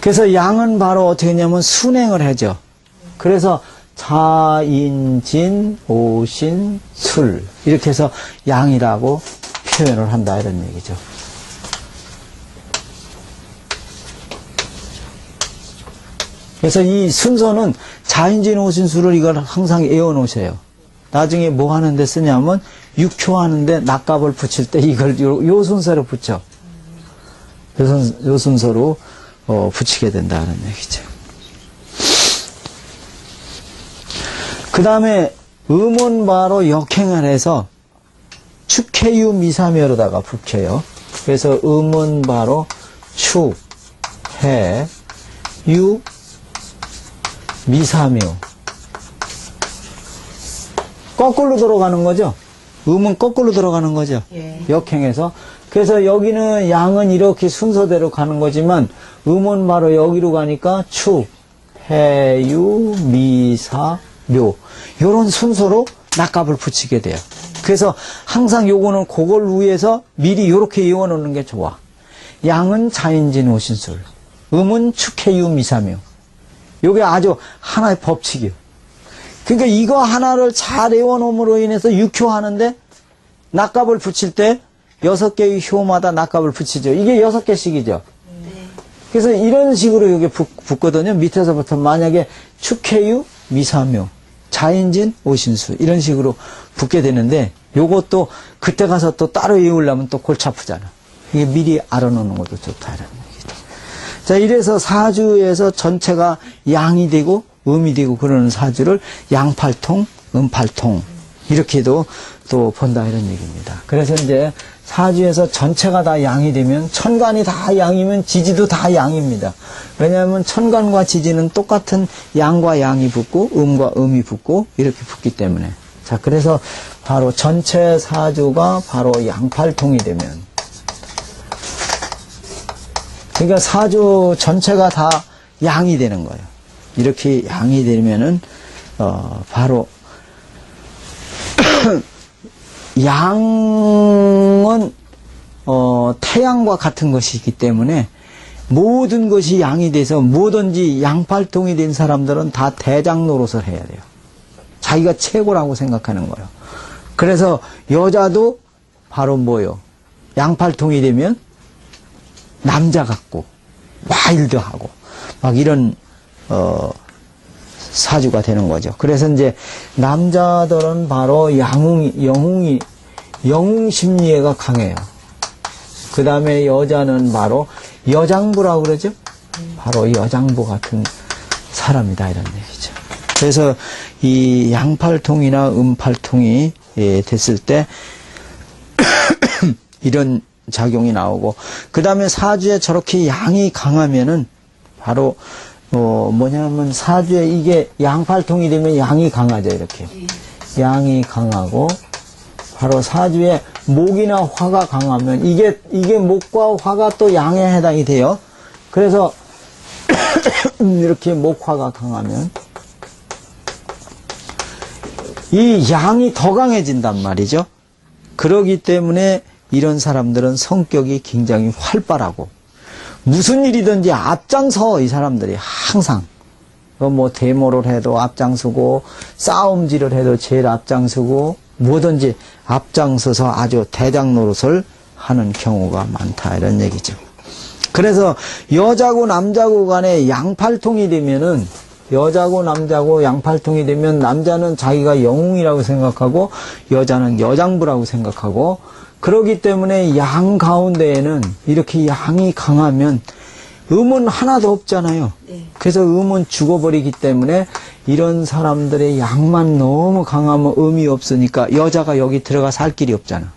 그래서 양은 바로 어떻게 했냐면 순행을 하죠. 그래서 자인진 오신술 이렇게 해서 양이라고 표현을 한다 이런 얘기죠. 그래서 이 순서는 자인진 오신술을 이걸 항상 외워놓으세요. 나중에 뭐 하는데 쓰냐면 육효 하는데 낙갑을 붙일 때 이걸 요 순서로 붙여. 요 순서로 붙이게 된다는 얘기죠. 그 다음에 음원바로 역행을 해서 축해유 미사묘로다가 붙여요. 그래서 음원바로 축, 해, 유, 미사묘. 거꾸로 들어가는 거죠. 음은 거꾸로 들어가는 거죠. 예. 역행해서. 그래서 여기는 양은 이렇게 순서대로 가는 거지만 음은 바로 여기로 가니까 축, 해, 유, 미, 사, 묘. 요런 순서로 낙갑을 붙이게 돼요. 그래서 항상 요거는 그걸 위해서 미리 요렇게 외워놓는 게 좋아. 양은 자인진 오신술. 음은 축, 해, 유, 미, 사, 묘. 요게 아주 하나의 법칙이에요. 그러니까 이거 하나를 잘 외워놓음으로 인해서 육효하는데 낙갑을 붙일 때 6개의 효마다 낙갑을 붙이죠. 이게 6개씩이죠. 그래서 이런 식으로 이게 붙거든요. 밑에서부터 만약에 축해유, 미사묘, 자인진, 오신수 이런 식으로 붙게 되는데 요것도 그때 가서 또 따로 외우려면 또 골치 아프잖아. 이게 미리 알아놓는 것도 좋다라는 얘기죠. 자, 이래서 사주에서 전체가 양이 되고 음이 되고 그러는 사주를 양팔통, 음팔통 이렇게도 또 본다 이런 얘기입니다. 그래서 이제 사주에서 전체가 다 양이 되면 천간이 다 양이면 지지도 다 양입니다. 왜냐하면 천간과 지지는 똑같은 양과 양이 붙고 음과 음이 붙고 이렇게 붙기 때문에 자 그래서 바로 전체 사주가 바로 양팔통이 되면 그러니까 사주 전체가 다 양이 되는 거예요. 이렇게 양이 되면은 바로 양은 태양과 같은 것이기 때문에 모든 것이 양이 돼서 뭐든지 양팔통이 된 사람들은 다 대장 노릇을 해야 돼요. 자기가 최고라고 생각하는 거예요. 그래서 여자도 바로 뭐요? 양팔통이 되면 남자 같고 와일드하고 막 이런 사주가 되는 거죠. 그래서 이제 남자들은 바로 영웅 심리가 강해요. 그 다음에 여자는 바로 여장부라고 그러죠. 바로 여장부 같은 사람이다 이런 얘기죠. 그래서 이 양팔통이나 음팔통이 됐을 때 이런 작용이 나오고 그 다음에 사주에 저렇게 양이 강하면은 바로 뭐냐면 사주에 이게 양팔통이 되면 양이 강하죠 이렇게 양이 강하고 바로 사주에 목이나 화가 강하면 이게 목과 화가 또 양에 해당이 돼요. 그래서 이렇게 목화가 강하면 이 양이 더 강해진단 말이죠. 그러기 때문에 이런 사람들은 성격이 굉장히 활발하고 무슨 일이든지 앞장서 이 사람들이 항상 뭐 데모를 해도 앞장서고 싸움질을 해도 제일 앞장서고 뭐든지 앞장서서 아주 대장 노릇을 하는 경우가 많다 이런 얘기죠. 그래서 여자고 남자고 간에 양팔통이 되면은 여자고 남자고 양팔통이 되면 남자는 자기가 영웅이라고 생각하고 여자는 여장부라고 생각하고 그러기 때문에 양 가운데에는 이렇게 양이 강하면 음은 하나도 없잖아요. 그래서 음은 죽어버리기 때문에 이런 사람들의 양만 너무 강하면 음이 없으니까 여자가 여기 들어가 살 길이 없잖아.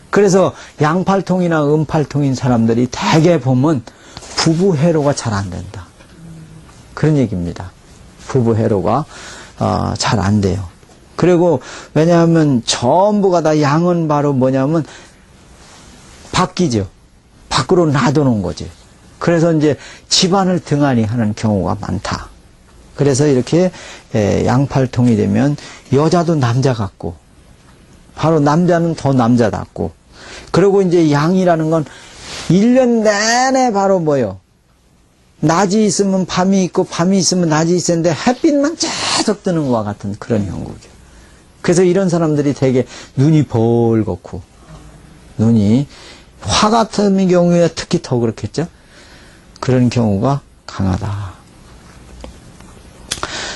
그래서 양팔통이나 음팔통인 사람들이 대개 보면 부부해로가 잘 안 된다. 그런 얘기입니다. 부부해로가 잘 안 돼요. 그리고 왜냐하면 전부가 다 양은 바로 뭐냐면 바뀌죠. 밖으로 놔두는 거지. 그래서 이제 집안을 등한히 하는 경우가 많다. 그래서 이렇게 양팔통이 되면 여자도 남자 같고 바로 남자는 더 남자답고 그리고 이제 양이라는 건 1년 내내 바로 뭐요? 낮이 있으면 밤이 있고 밤이 있으면 낮이 있었는데 햇빛만 계속 뜨는 것과 같은 그런 형국이에요. 그래서 이런 사람들이 되게 눈이 벌겋고 눈이 화 같은 경우에 특히 더 그렇겠죠. 그런 경우가 강하다.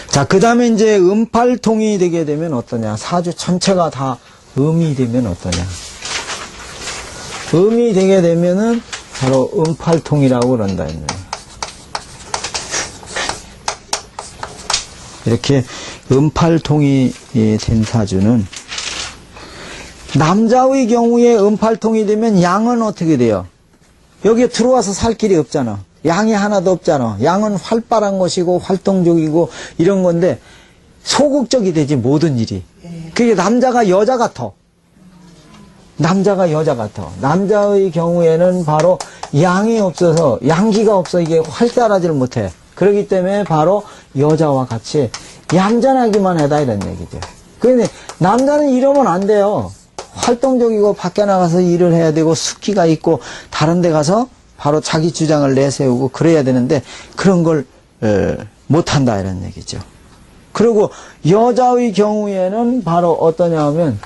자, 그 다음에 이제 음팔통이 되게 되면 어떠냐. 사주 전체가 다 음이 되면 어떠냐. 음이 되게 되면은 바로 음팔통이라고 그런다. 이렇게 음팔통이 된 사주는 남자의 경우에 음팔통이 되면 양은 어떻게 돼요? 여기에 들어와서 살 길이 없잖아. 양이 하나도 없잖아. 양은 활발한 것이고 활동적이고 이런 건데 소극적이 되지 모든 일이. 그게 남자가 여자 같아. 남자가 여자 같아. 남자의 경우에는 바로 양이 없어서 양기가 없어 이게 활달하지를 못해. 그렇기 때문에 바로 여자와 같이 얌전하기만 해다 이런 얘기죠. 그런데 남자는 이러면 안 돼요. 활동적이고 밖에 나가서 일을 해야 되고 숙기가 있고 다른 데 가서 바로 자기 주장을 내세우고 그래야 되는데 그런 걸 못한다 이런 얘기죠. 그리고 여자의 경우에는 바로 어떠냐 하면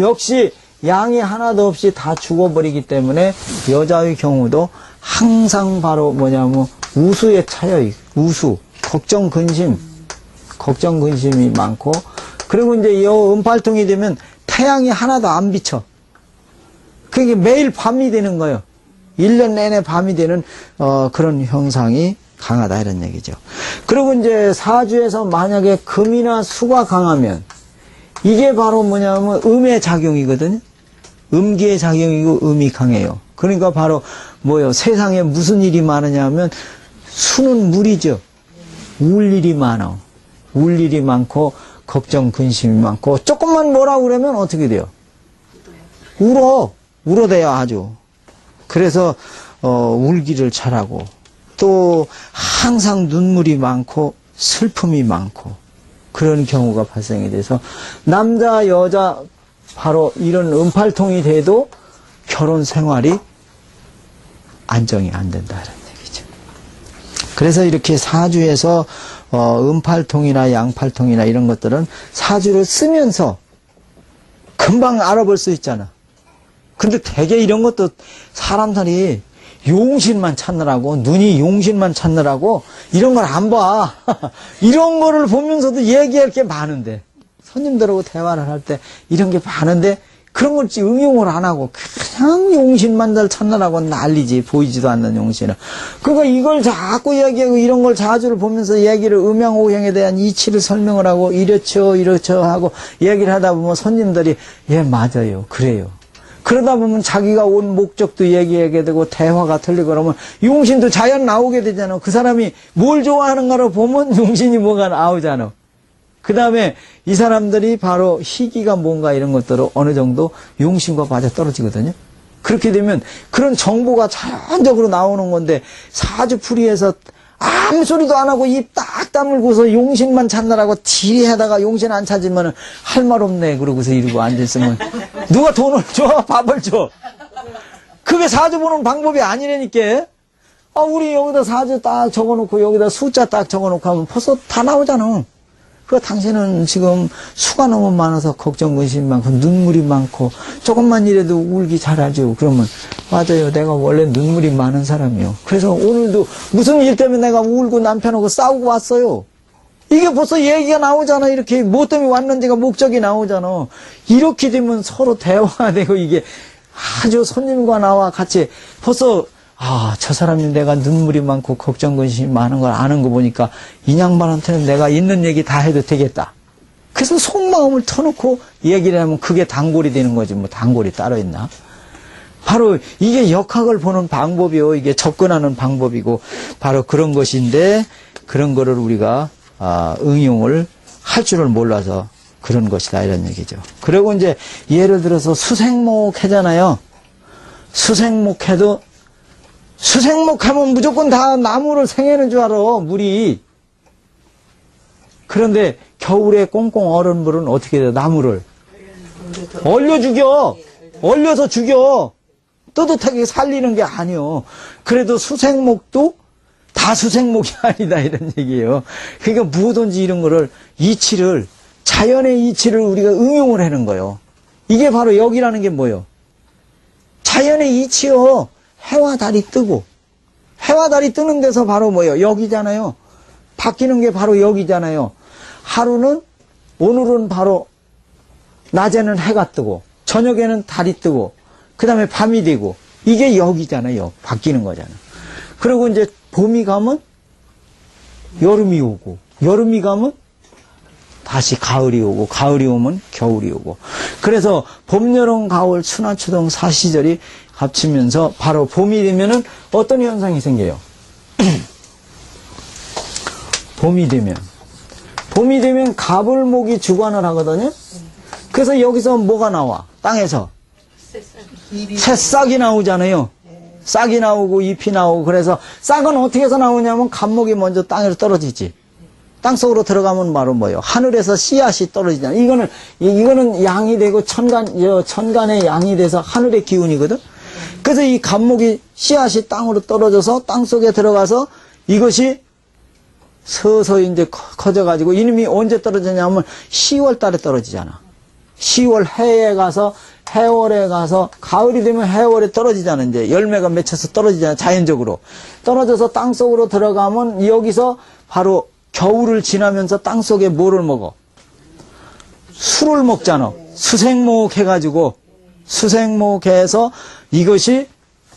역시 양이 하나도 없이 다 죽어버리기 때문에 여자의 경우도 항상 바로 뭐냐면 우수에 차여 우수, 걱정, 근심이 많고 그리고 이제 이 음팔통이 되면 태양이 하나도 안 비쳐. 그게 매일 밤이 되는 거예요. 1년 내내 밤이 되는 그런 형상이 강하다 이런 얘기죠. 그리고 이제 사주에서 만약에 금이나 수가 강하면 이게 바로 뭐냐면 음의 작용이거든요. 음기의 작용이고 음이 강해요. 그러니까 바로 뭐요? 세상에 무슨 일이 많으냐 하면 수는 물이죠. 울 일이 많아. 울 일이 많고 걱정 근심이 많고 조금만 뭐라고 그러면 어떻게 돼요? 울어대요 아주. 그래서 울기를 잘하고 또 항상 눈물이 많고 슬픔이 많고 그런 경우가 발생이 돼서 남자 여자 바로 이런 음팔통이 돼도 결혼 생활이 안정이 안 된다는 얘기죠. 그래서 이렇게 사주에서 음팔통이나 양팔통이나 이런 것들은 사주를 쓰면서 금방 알아볼 수 있잖아. 근데 되게 이런 것도 사람들이 용신만 찾느라고 눈이 용신만 찾느라고 이런 걸 안 봐. 이런 거를 보면서도 얘기할 게 많은데 손님들하고 대화를 할 때 이런 게 많은데 그런 걸 응용을 안 하고 그냥 용신만 찾느라고 난리지. 보이지도 않는 용신을. 그러니까 이걸 자꾸 얘기하고 이런 걸 자주를 보면서 얘기를 음양오행에 대한 이치를 설명을 하고 이렇죠 하고 얘기를 하다 보면 손님들이 예 맞아요 그래요. 그러다 보면 자기가 온 목적도 얘기하게 되고 대화가 틀리고 그러면 용신도 자연 나오게 되잖아. 그 사람이 뭘 좋아하는가를 보면 용신이 뭐가 나오잖아. 그 다음에 이 사람들이 바로 희기가 뭔가 이런 것들을 어느 정도 용신과 맞아 떨어지거든요. 그렇게 되면 그런 정보가 자연적으로 나오는 건데 사주풀이에서 아무 소리도 안 하고 입 딱 다물고서 용신만 찾느라고 지리하다가 용신 안 찾으면 할 말 없네 그러고서 이러고 앉아있으면 누가 돈을 줘? 밥을 줘? 그게 사주 보는 방법이 아니라니까. 우리 여기다 사주 딱 적어놓고 여기다 숫자 딱 적어놓고 하면 벌써 다 나오잖아. 그 당신은 지금 수가 너무 많아서 걱정 근심이 많고 눈물이 많고 조금만 이래도 울기 잘하죠. 그러면 맞아요. 내가 원래 눈물이 많은 사람이요. 그래서 오늘도 무슨 일 때문에 내가 울고 남편하고 싸우고 왔어요. 이게 벌써 얘기가 나오잖아. 이렇게 뭐 때문에 왔는지가 목적이 나오잖아. 이렇게 되면 서로 대화가 되고 이게 아주 손님과 나와 같이 벌써 저 사람이 내가 눈물이 많고 걱정 근심이 많은 걸 아는 거 보니까 이 양반한테는 내가 있는 얘기 다 해도 되겠다. 그래서 속마음을 터놓고 얘기를 하면 그게 단골이 되는 거지. 뭐 단골이 따로 있나? 바로 이게 역학을 보는 방법이요. 이게 접근하는 방법이고 바로 그런 것인데 그런 거를 우리가 응용을 할 줄을 몰라서 그런 것이다 이런 얘기죠. 그리고 이제 예를 들어서 수생목 하잖아요. 수생목 하면 무조건 다 나무를 생애는 줄 알아, 물이. 그런데 겨울에 꽁꽁 얼은 물은 어떻게 돼요, 나무를? 얼려 죽여. 얼려서 죽여. 뜨뜻하게 살리는 게 아니요. 그래도 수생목도 다 수생목이 아니다 이런 얘기예요. 그러니까 뭐든지 이런 거를 이치를 자연의 이치를 우리가 응용을 하는 거예요. 이게 바로 여기라는 게 뭐예요? 자연의 이치요. 해와 달이 뜨고 해와 달이 뜨는 데서 바로 뭐예요? 여기잖아요. 바뀌는 게 바로 여기잖아요. 하루는 오늘은 바로 낮에는 해가 뜨고 저녁에는 달이 뜨고 그 다음에 밤이 되고 이게 여기잖아요. 바뀌는 거잖아. 그리고 이제 봄이 가면 여름이 오고 여름이 가면 다시 가을이 오고 가을이 오면 겨울이 오고 그래서 봄, 여름, 가을,春, 秋,冬, 4시절이 합치면서 바로 봄이 되면은 어떤 현상이 생겨요? 봄이 되면 가불목이 주관을 하거든요. 그래서 여기서 뭐가 나와? 땅에서 새싹이 나오잖아요. 싹이 나오고 잎이 나오고 그래서 싹은 어떻게 해서 나오냐면 갑목이 먼저 땅으로 떨어지지. 땅속으로 들어가면 바로 뭐예요? 하늘에서 씨앗이 떨어지잖아요. 이거는 양이 되고 천간의 양이 돼서 하늘의 기운이거든. 그래서 이 갑목이 씨앗이 땅으로 떨어져서 땅속에 들어가서 이것이 서서히 이제 커져가지고 이놈이 언제 떨어지냐면 10월 달에 떨어지잖아. 10월 해에 가서 해월에 가서 가을이 되면 해월에 떨어지잖아. 이제 열매가 맺혀서 떨어지잖아. 자연적으로. 떨어져서 땅속으로 들어가면 여기서 바로 겨울을 지나면서 땅속에 뭐를 먹어? 술을 먹잖아. 수생목 해가지고 수생목 해서 이것이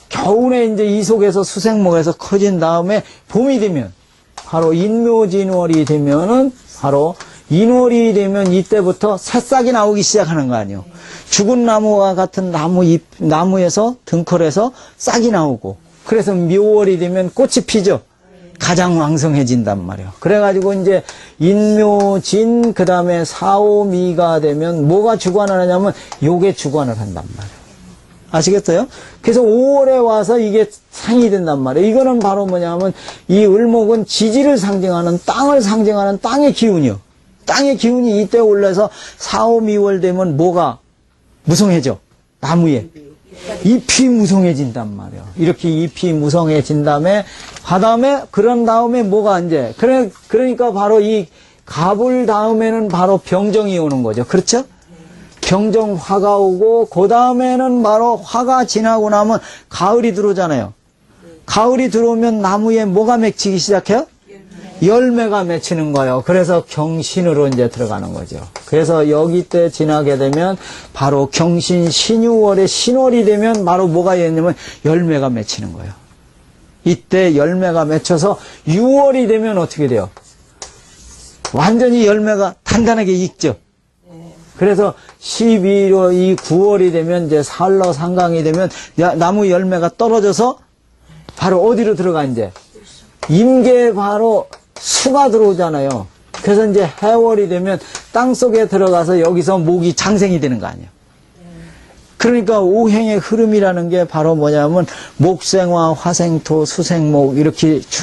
겨울에 이제 이 속에서 수생목에서 커진 다음에 봄이 되면 바로 인묘진월이 되면은 바로 인월이 되면 이때부터 새싹이 나오기 시작하는 거 아니에요. 죽은 나무와 같은 나무에서 등컬에서 싹이 나오고 그래서 묘월이 되면 꽃이 피죠. 가장 왕성해진단 말이에요. 그래가지고 이제 인묘진 그 다음에 사오미가 되면 뭐가 주관을 하냐면 요게 주관을 한단 말이에요. 아시겠어요? 그래서 5월에 와서 이게 상이 된단 말이에요. 이거는 바로 뭐냐면 이 을목은 지지를 상징하는 땅을 상징하는 땅의 기운이요. 땅의 기운이 이때 올라서 4, 5, 2월 되면 뭐가 무성해져? 나무에. 잎이 무성해진단 말이에요. 이렇게 잎이 무성해진 다음에, 그런 다음에 뭐가 이제, 그러니까 바로 이 갑을 다음에는 바로 병정이 오는 거죠. 그렇죠? 병정 화가 오고, 그 다음에는 바로 화가 지나고 나면 가을이 들어오잖아요. 가을이 들어오면 나무에 뭐가 맺히기 시작해요? 열매가 맺히는 거예요. 그래서 경신으로 이제 들어가는 거죠. 그래서 여기 때 지나게 되면 바로 경신 신유월에 신월이 되면 바로 뭐가 있냐면 열매가 맺히는 거예요. 이때 열매가 맺혀서 6월이 되면 어떻게 돼요? 완전히 열매가 단단하게 익죠. 그래서 12월, 이 9월이 되면 이제 살러 상강이 되면 나무 열매가 떨어져서 바로 어디로 들어가 이제? 임계에 바로 수가 들어오잖아요. 그래서 이제 해월이 되면 땅 속에 들어가서 여기서 목이 장생이 되는 거 아니에요. 그러니까 오행의 흐름이라는 게 바로 뭐냐면 목생화, 화생토, 수생목 이렇게 쭉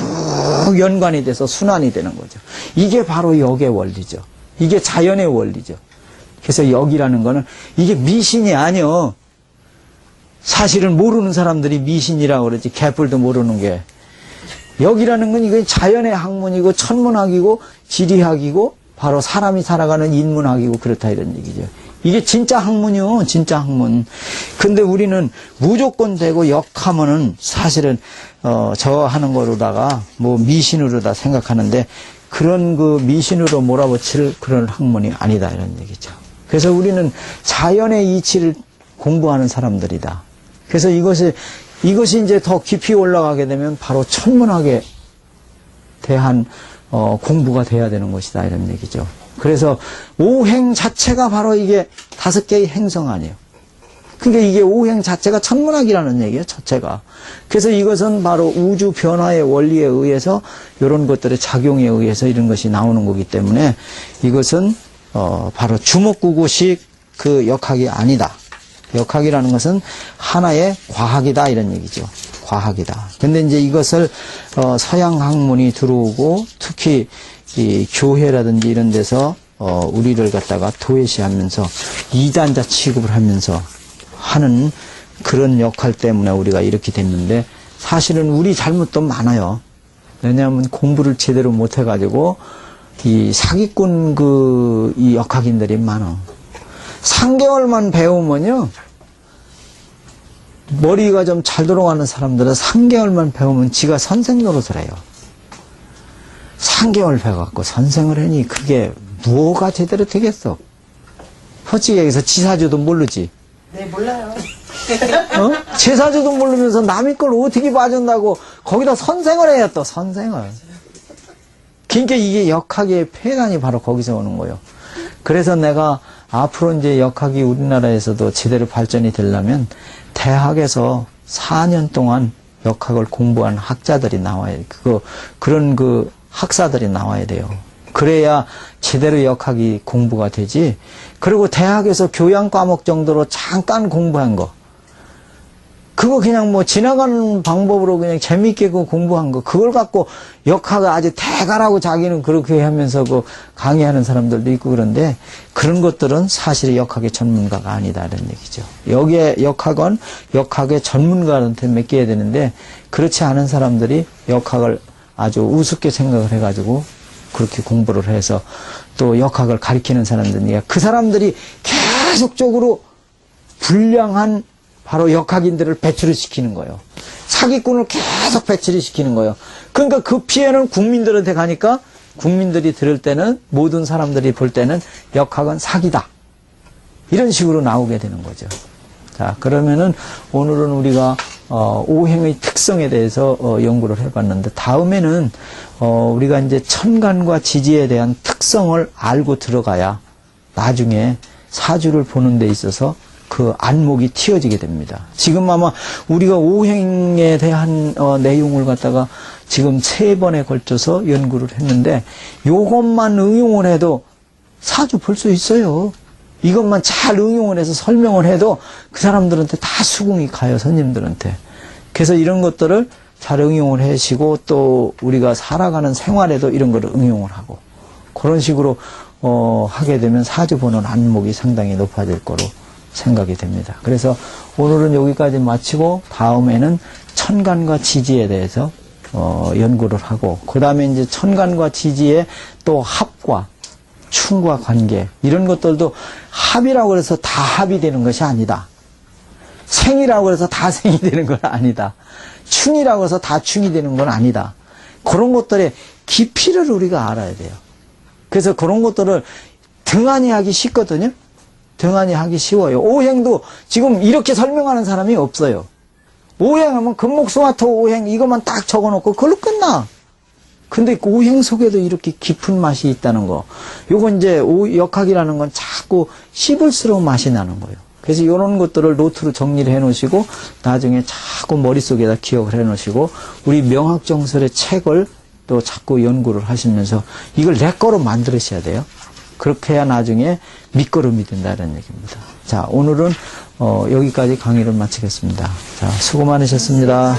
연관이 돼서 순환이 되는 거죠. 이게 바로 역의 원리죠. 이게 자연의 원리죠. 그래서 역이라는 거는 이게 미신이 아니요. 사실은 모르는 사람들이 미신이라고 그러지 개뿔도 모르는 게. 역이라는 건 이거 자연의 학문이고 천문학이고 지리학이고 바로 사람이 살아가는 인문학이고 그렇다 이런 얘기죠. 이게 진짜 학문이요. 진짜 학문. 근데 우리는 무조건 되고 역하면은 사실은 저 하는 거로다가 뭐 미신으로다 생각하는데 그런 그 미신으로 몰아붙일 그런 학문이 아니다 이런 얘기죠. 그래서 우리는 자연의 이치를 공부하는 사람들이다. 그래서 이것이 이제 더 깊이 올라가게 되면 바로 천문학에 대한 공부가 돼야 되는 것이다 이런 얘기죠. 그래서 오행 자체가 바로 이게 5개의 행성 아니에요. 그러니까 이게 오행 자체가 천문학이라는 얘기예요. 자체가. 그래서 이것은 바로 우주 변화의 원리에 의해서 이런 것들의 작용에 의해서 이런 것이 나오는 거기 때문에 이것은 바로 주목구구식 그 역학이 아니다. 역학이라는 것은 하나의 과학이다 이런 얘기죠. 과학이다. 근데 이제 이것을 서양 학문이 들어오고 특히 이 교회라든지 이런 데서 우리를 갖다가 도외시하면서 이단자 취급을 하면서 하는 그런 역할 때문에 우리가 이렇게 됐는데, 사실은 우리 잘못도 많아요. 왜냐하면 공부를 제대로 못해가지고 이 사기꾼 이 역학인들이 많아. 3개월만 배우면요, 머리가 좀 잘 돌아가는 사람들은 3개월만 배우면 지가 선생 노릇을 해요. 3개월 배워갖고 선생을 하니 그게 뭐가 제대로 되겠어? 솔직히 얘기해서 지사주도 모르지. 네, 몰라요. 제사주도 모르면서 남의 걸 어떻게 봐준다고 거기다 선생을 해야 또 선생을. 그러니까 이게 역학의 폐단이 바로 거기서 오는 거예요. 그래서 내가 앞으로 이제 역학이 우리나라에서도 제대로 발전이 되려면 대학에서 4년 동안 역학을 공부한 학자들이 나와야 돼요. 그런 학사들이 나와야 돼요. 그래야 제대로 역학이 공부가 되지. 그리고 대학에서 교양 과목 정도로 잠깐 공부한 거, 그거 그냥 뭐 지나가는 방법으로 그냥 재밌게 공부한 거, 그걸 갖고 역학을 아주 대가라고 자기는 그렇게 하면서 강의하는 사람들도 있고 그런데, 그런 것들은 사실 역학의 전문가가 아니다, 이런 얘기죠. 여기에 역학은 역학의 전문가한테 맡겨야 되는데, 그렇지 않은 사람들이 역학을 아주 우습게 생각을 해가지고 그렇게 공부를 해서 또 역학을 가리키는 사람들이니까 그 사람들이 계속적으로 불량한 바로 역학인들을 배출을 시키는 거예요. 사기꾼을 계속 배출을 시키는 거예요. 그러니까 그 피해는 국민들한테 가니까 국민들이 들을 때는, 모든 사람들이 볼 때는 역학은 사기다, 이런 식으로 나오게 되는 거죠. 자, 그러면은 오늘은 우리가 오행의 특성에 대해서 연구를 해봤는데, 다음에는 우리가 이제 천간과 지지에 대한 특성을 알고 들어가야 나중에 사주를 보는 데 있어서 그 안목이 튀어지게 됩니다. 지금 아마 우리가 오행에 대한 내용을 갖다가 지금 3번에 걸쳐서 연구를 했는데, 요것만 응용을 해도 사주 볼 수 있어요. 이것만 잘 응용을 해서 설명을 해도 그 사람들한테 다 수긍이 가요, 손님들한테. 그래서 이런 것들을 잘 응용을 하시고, 또 우리가 살아가는 생활에도 이런 거를 응용을 하고, 그런 식으로 하게 되면 사주 보는 안목이 상당히 높아질 거로 생각이 됩니다. 그래서 오늘은 여기까지 마치고 다음에는 천간과 지지에 대해서 연구를 하고, 그 다음에 이제 천간과 지지의 또 합과 충과 관계, 이런 것들도 합이라고 해서 다 합이 되는 것이 아니다. 생이라고 해서 다 생이 되는 건 아니다. 충이라고 해서 다 충이 되는 건 아니다. 그런 것들의 깊이를 우리가 알아야 돼요. 그래서 그런 것들을 등한히 하기 쉽거든요. 등한히 하기 쉬워요. 오행도 지금 이렇게 설명하는 사람이 없어요. 오행하면 금목수화토 오행 이것만 딱 적어놓고 그걸로 끝나. 근데 그 오행 속에도 이렇게 깊은 맛이 있다는 거. 요건 이제 역학이라는 건 자꾸 씹을수록 맛이 나는 거예요. 그래서 이런 것들을 노트로 정리를 해 놓으시고 나중에 자꾸 머릿속에다 기억을 해 놓으시고, 우리 명학정설의 책을 또 자꾸 연구를 하시면서 이걸 내 거로 만들으셔야 돼요. 그렇게 해야 나중에 밑거름이 된다는 얘기입니다. 자, 오늘은 여기까지 강의를 마치겠습니다. 자, 수고 많으셨습니다.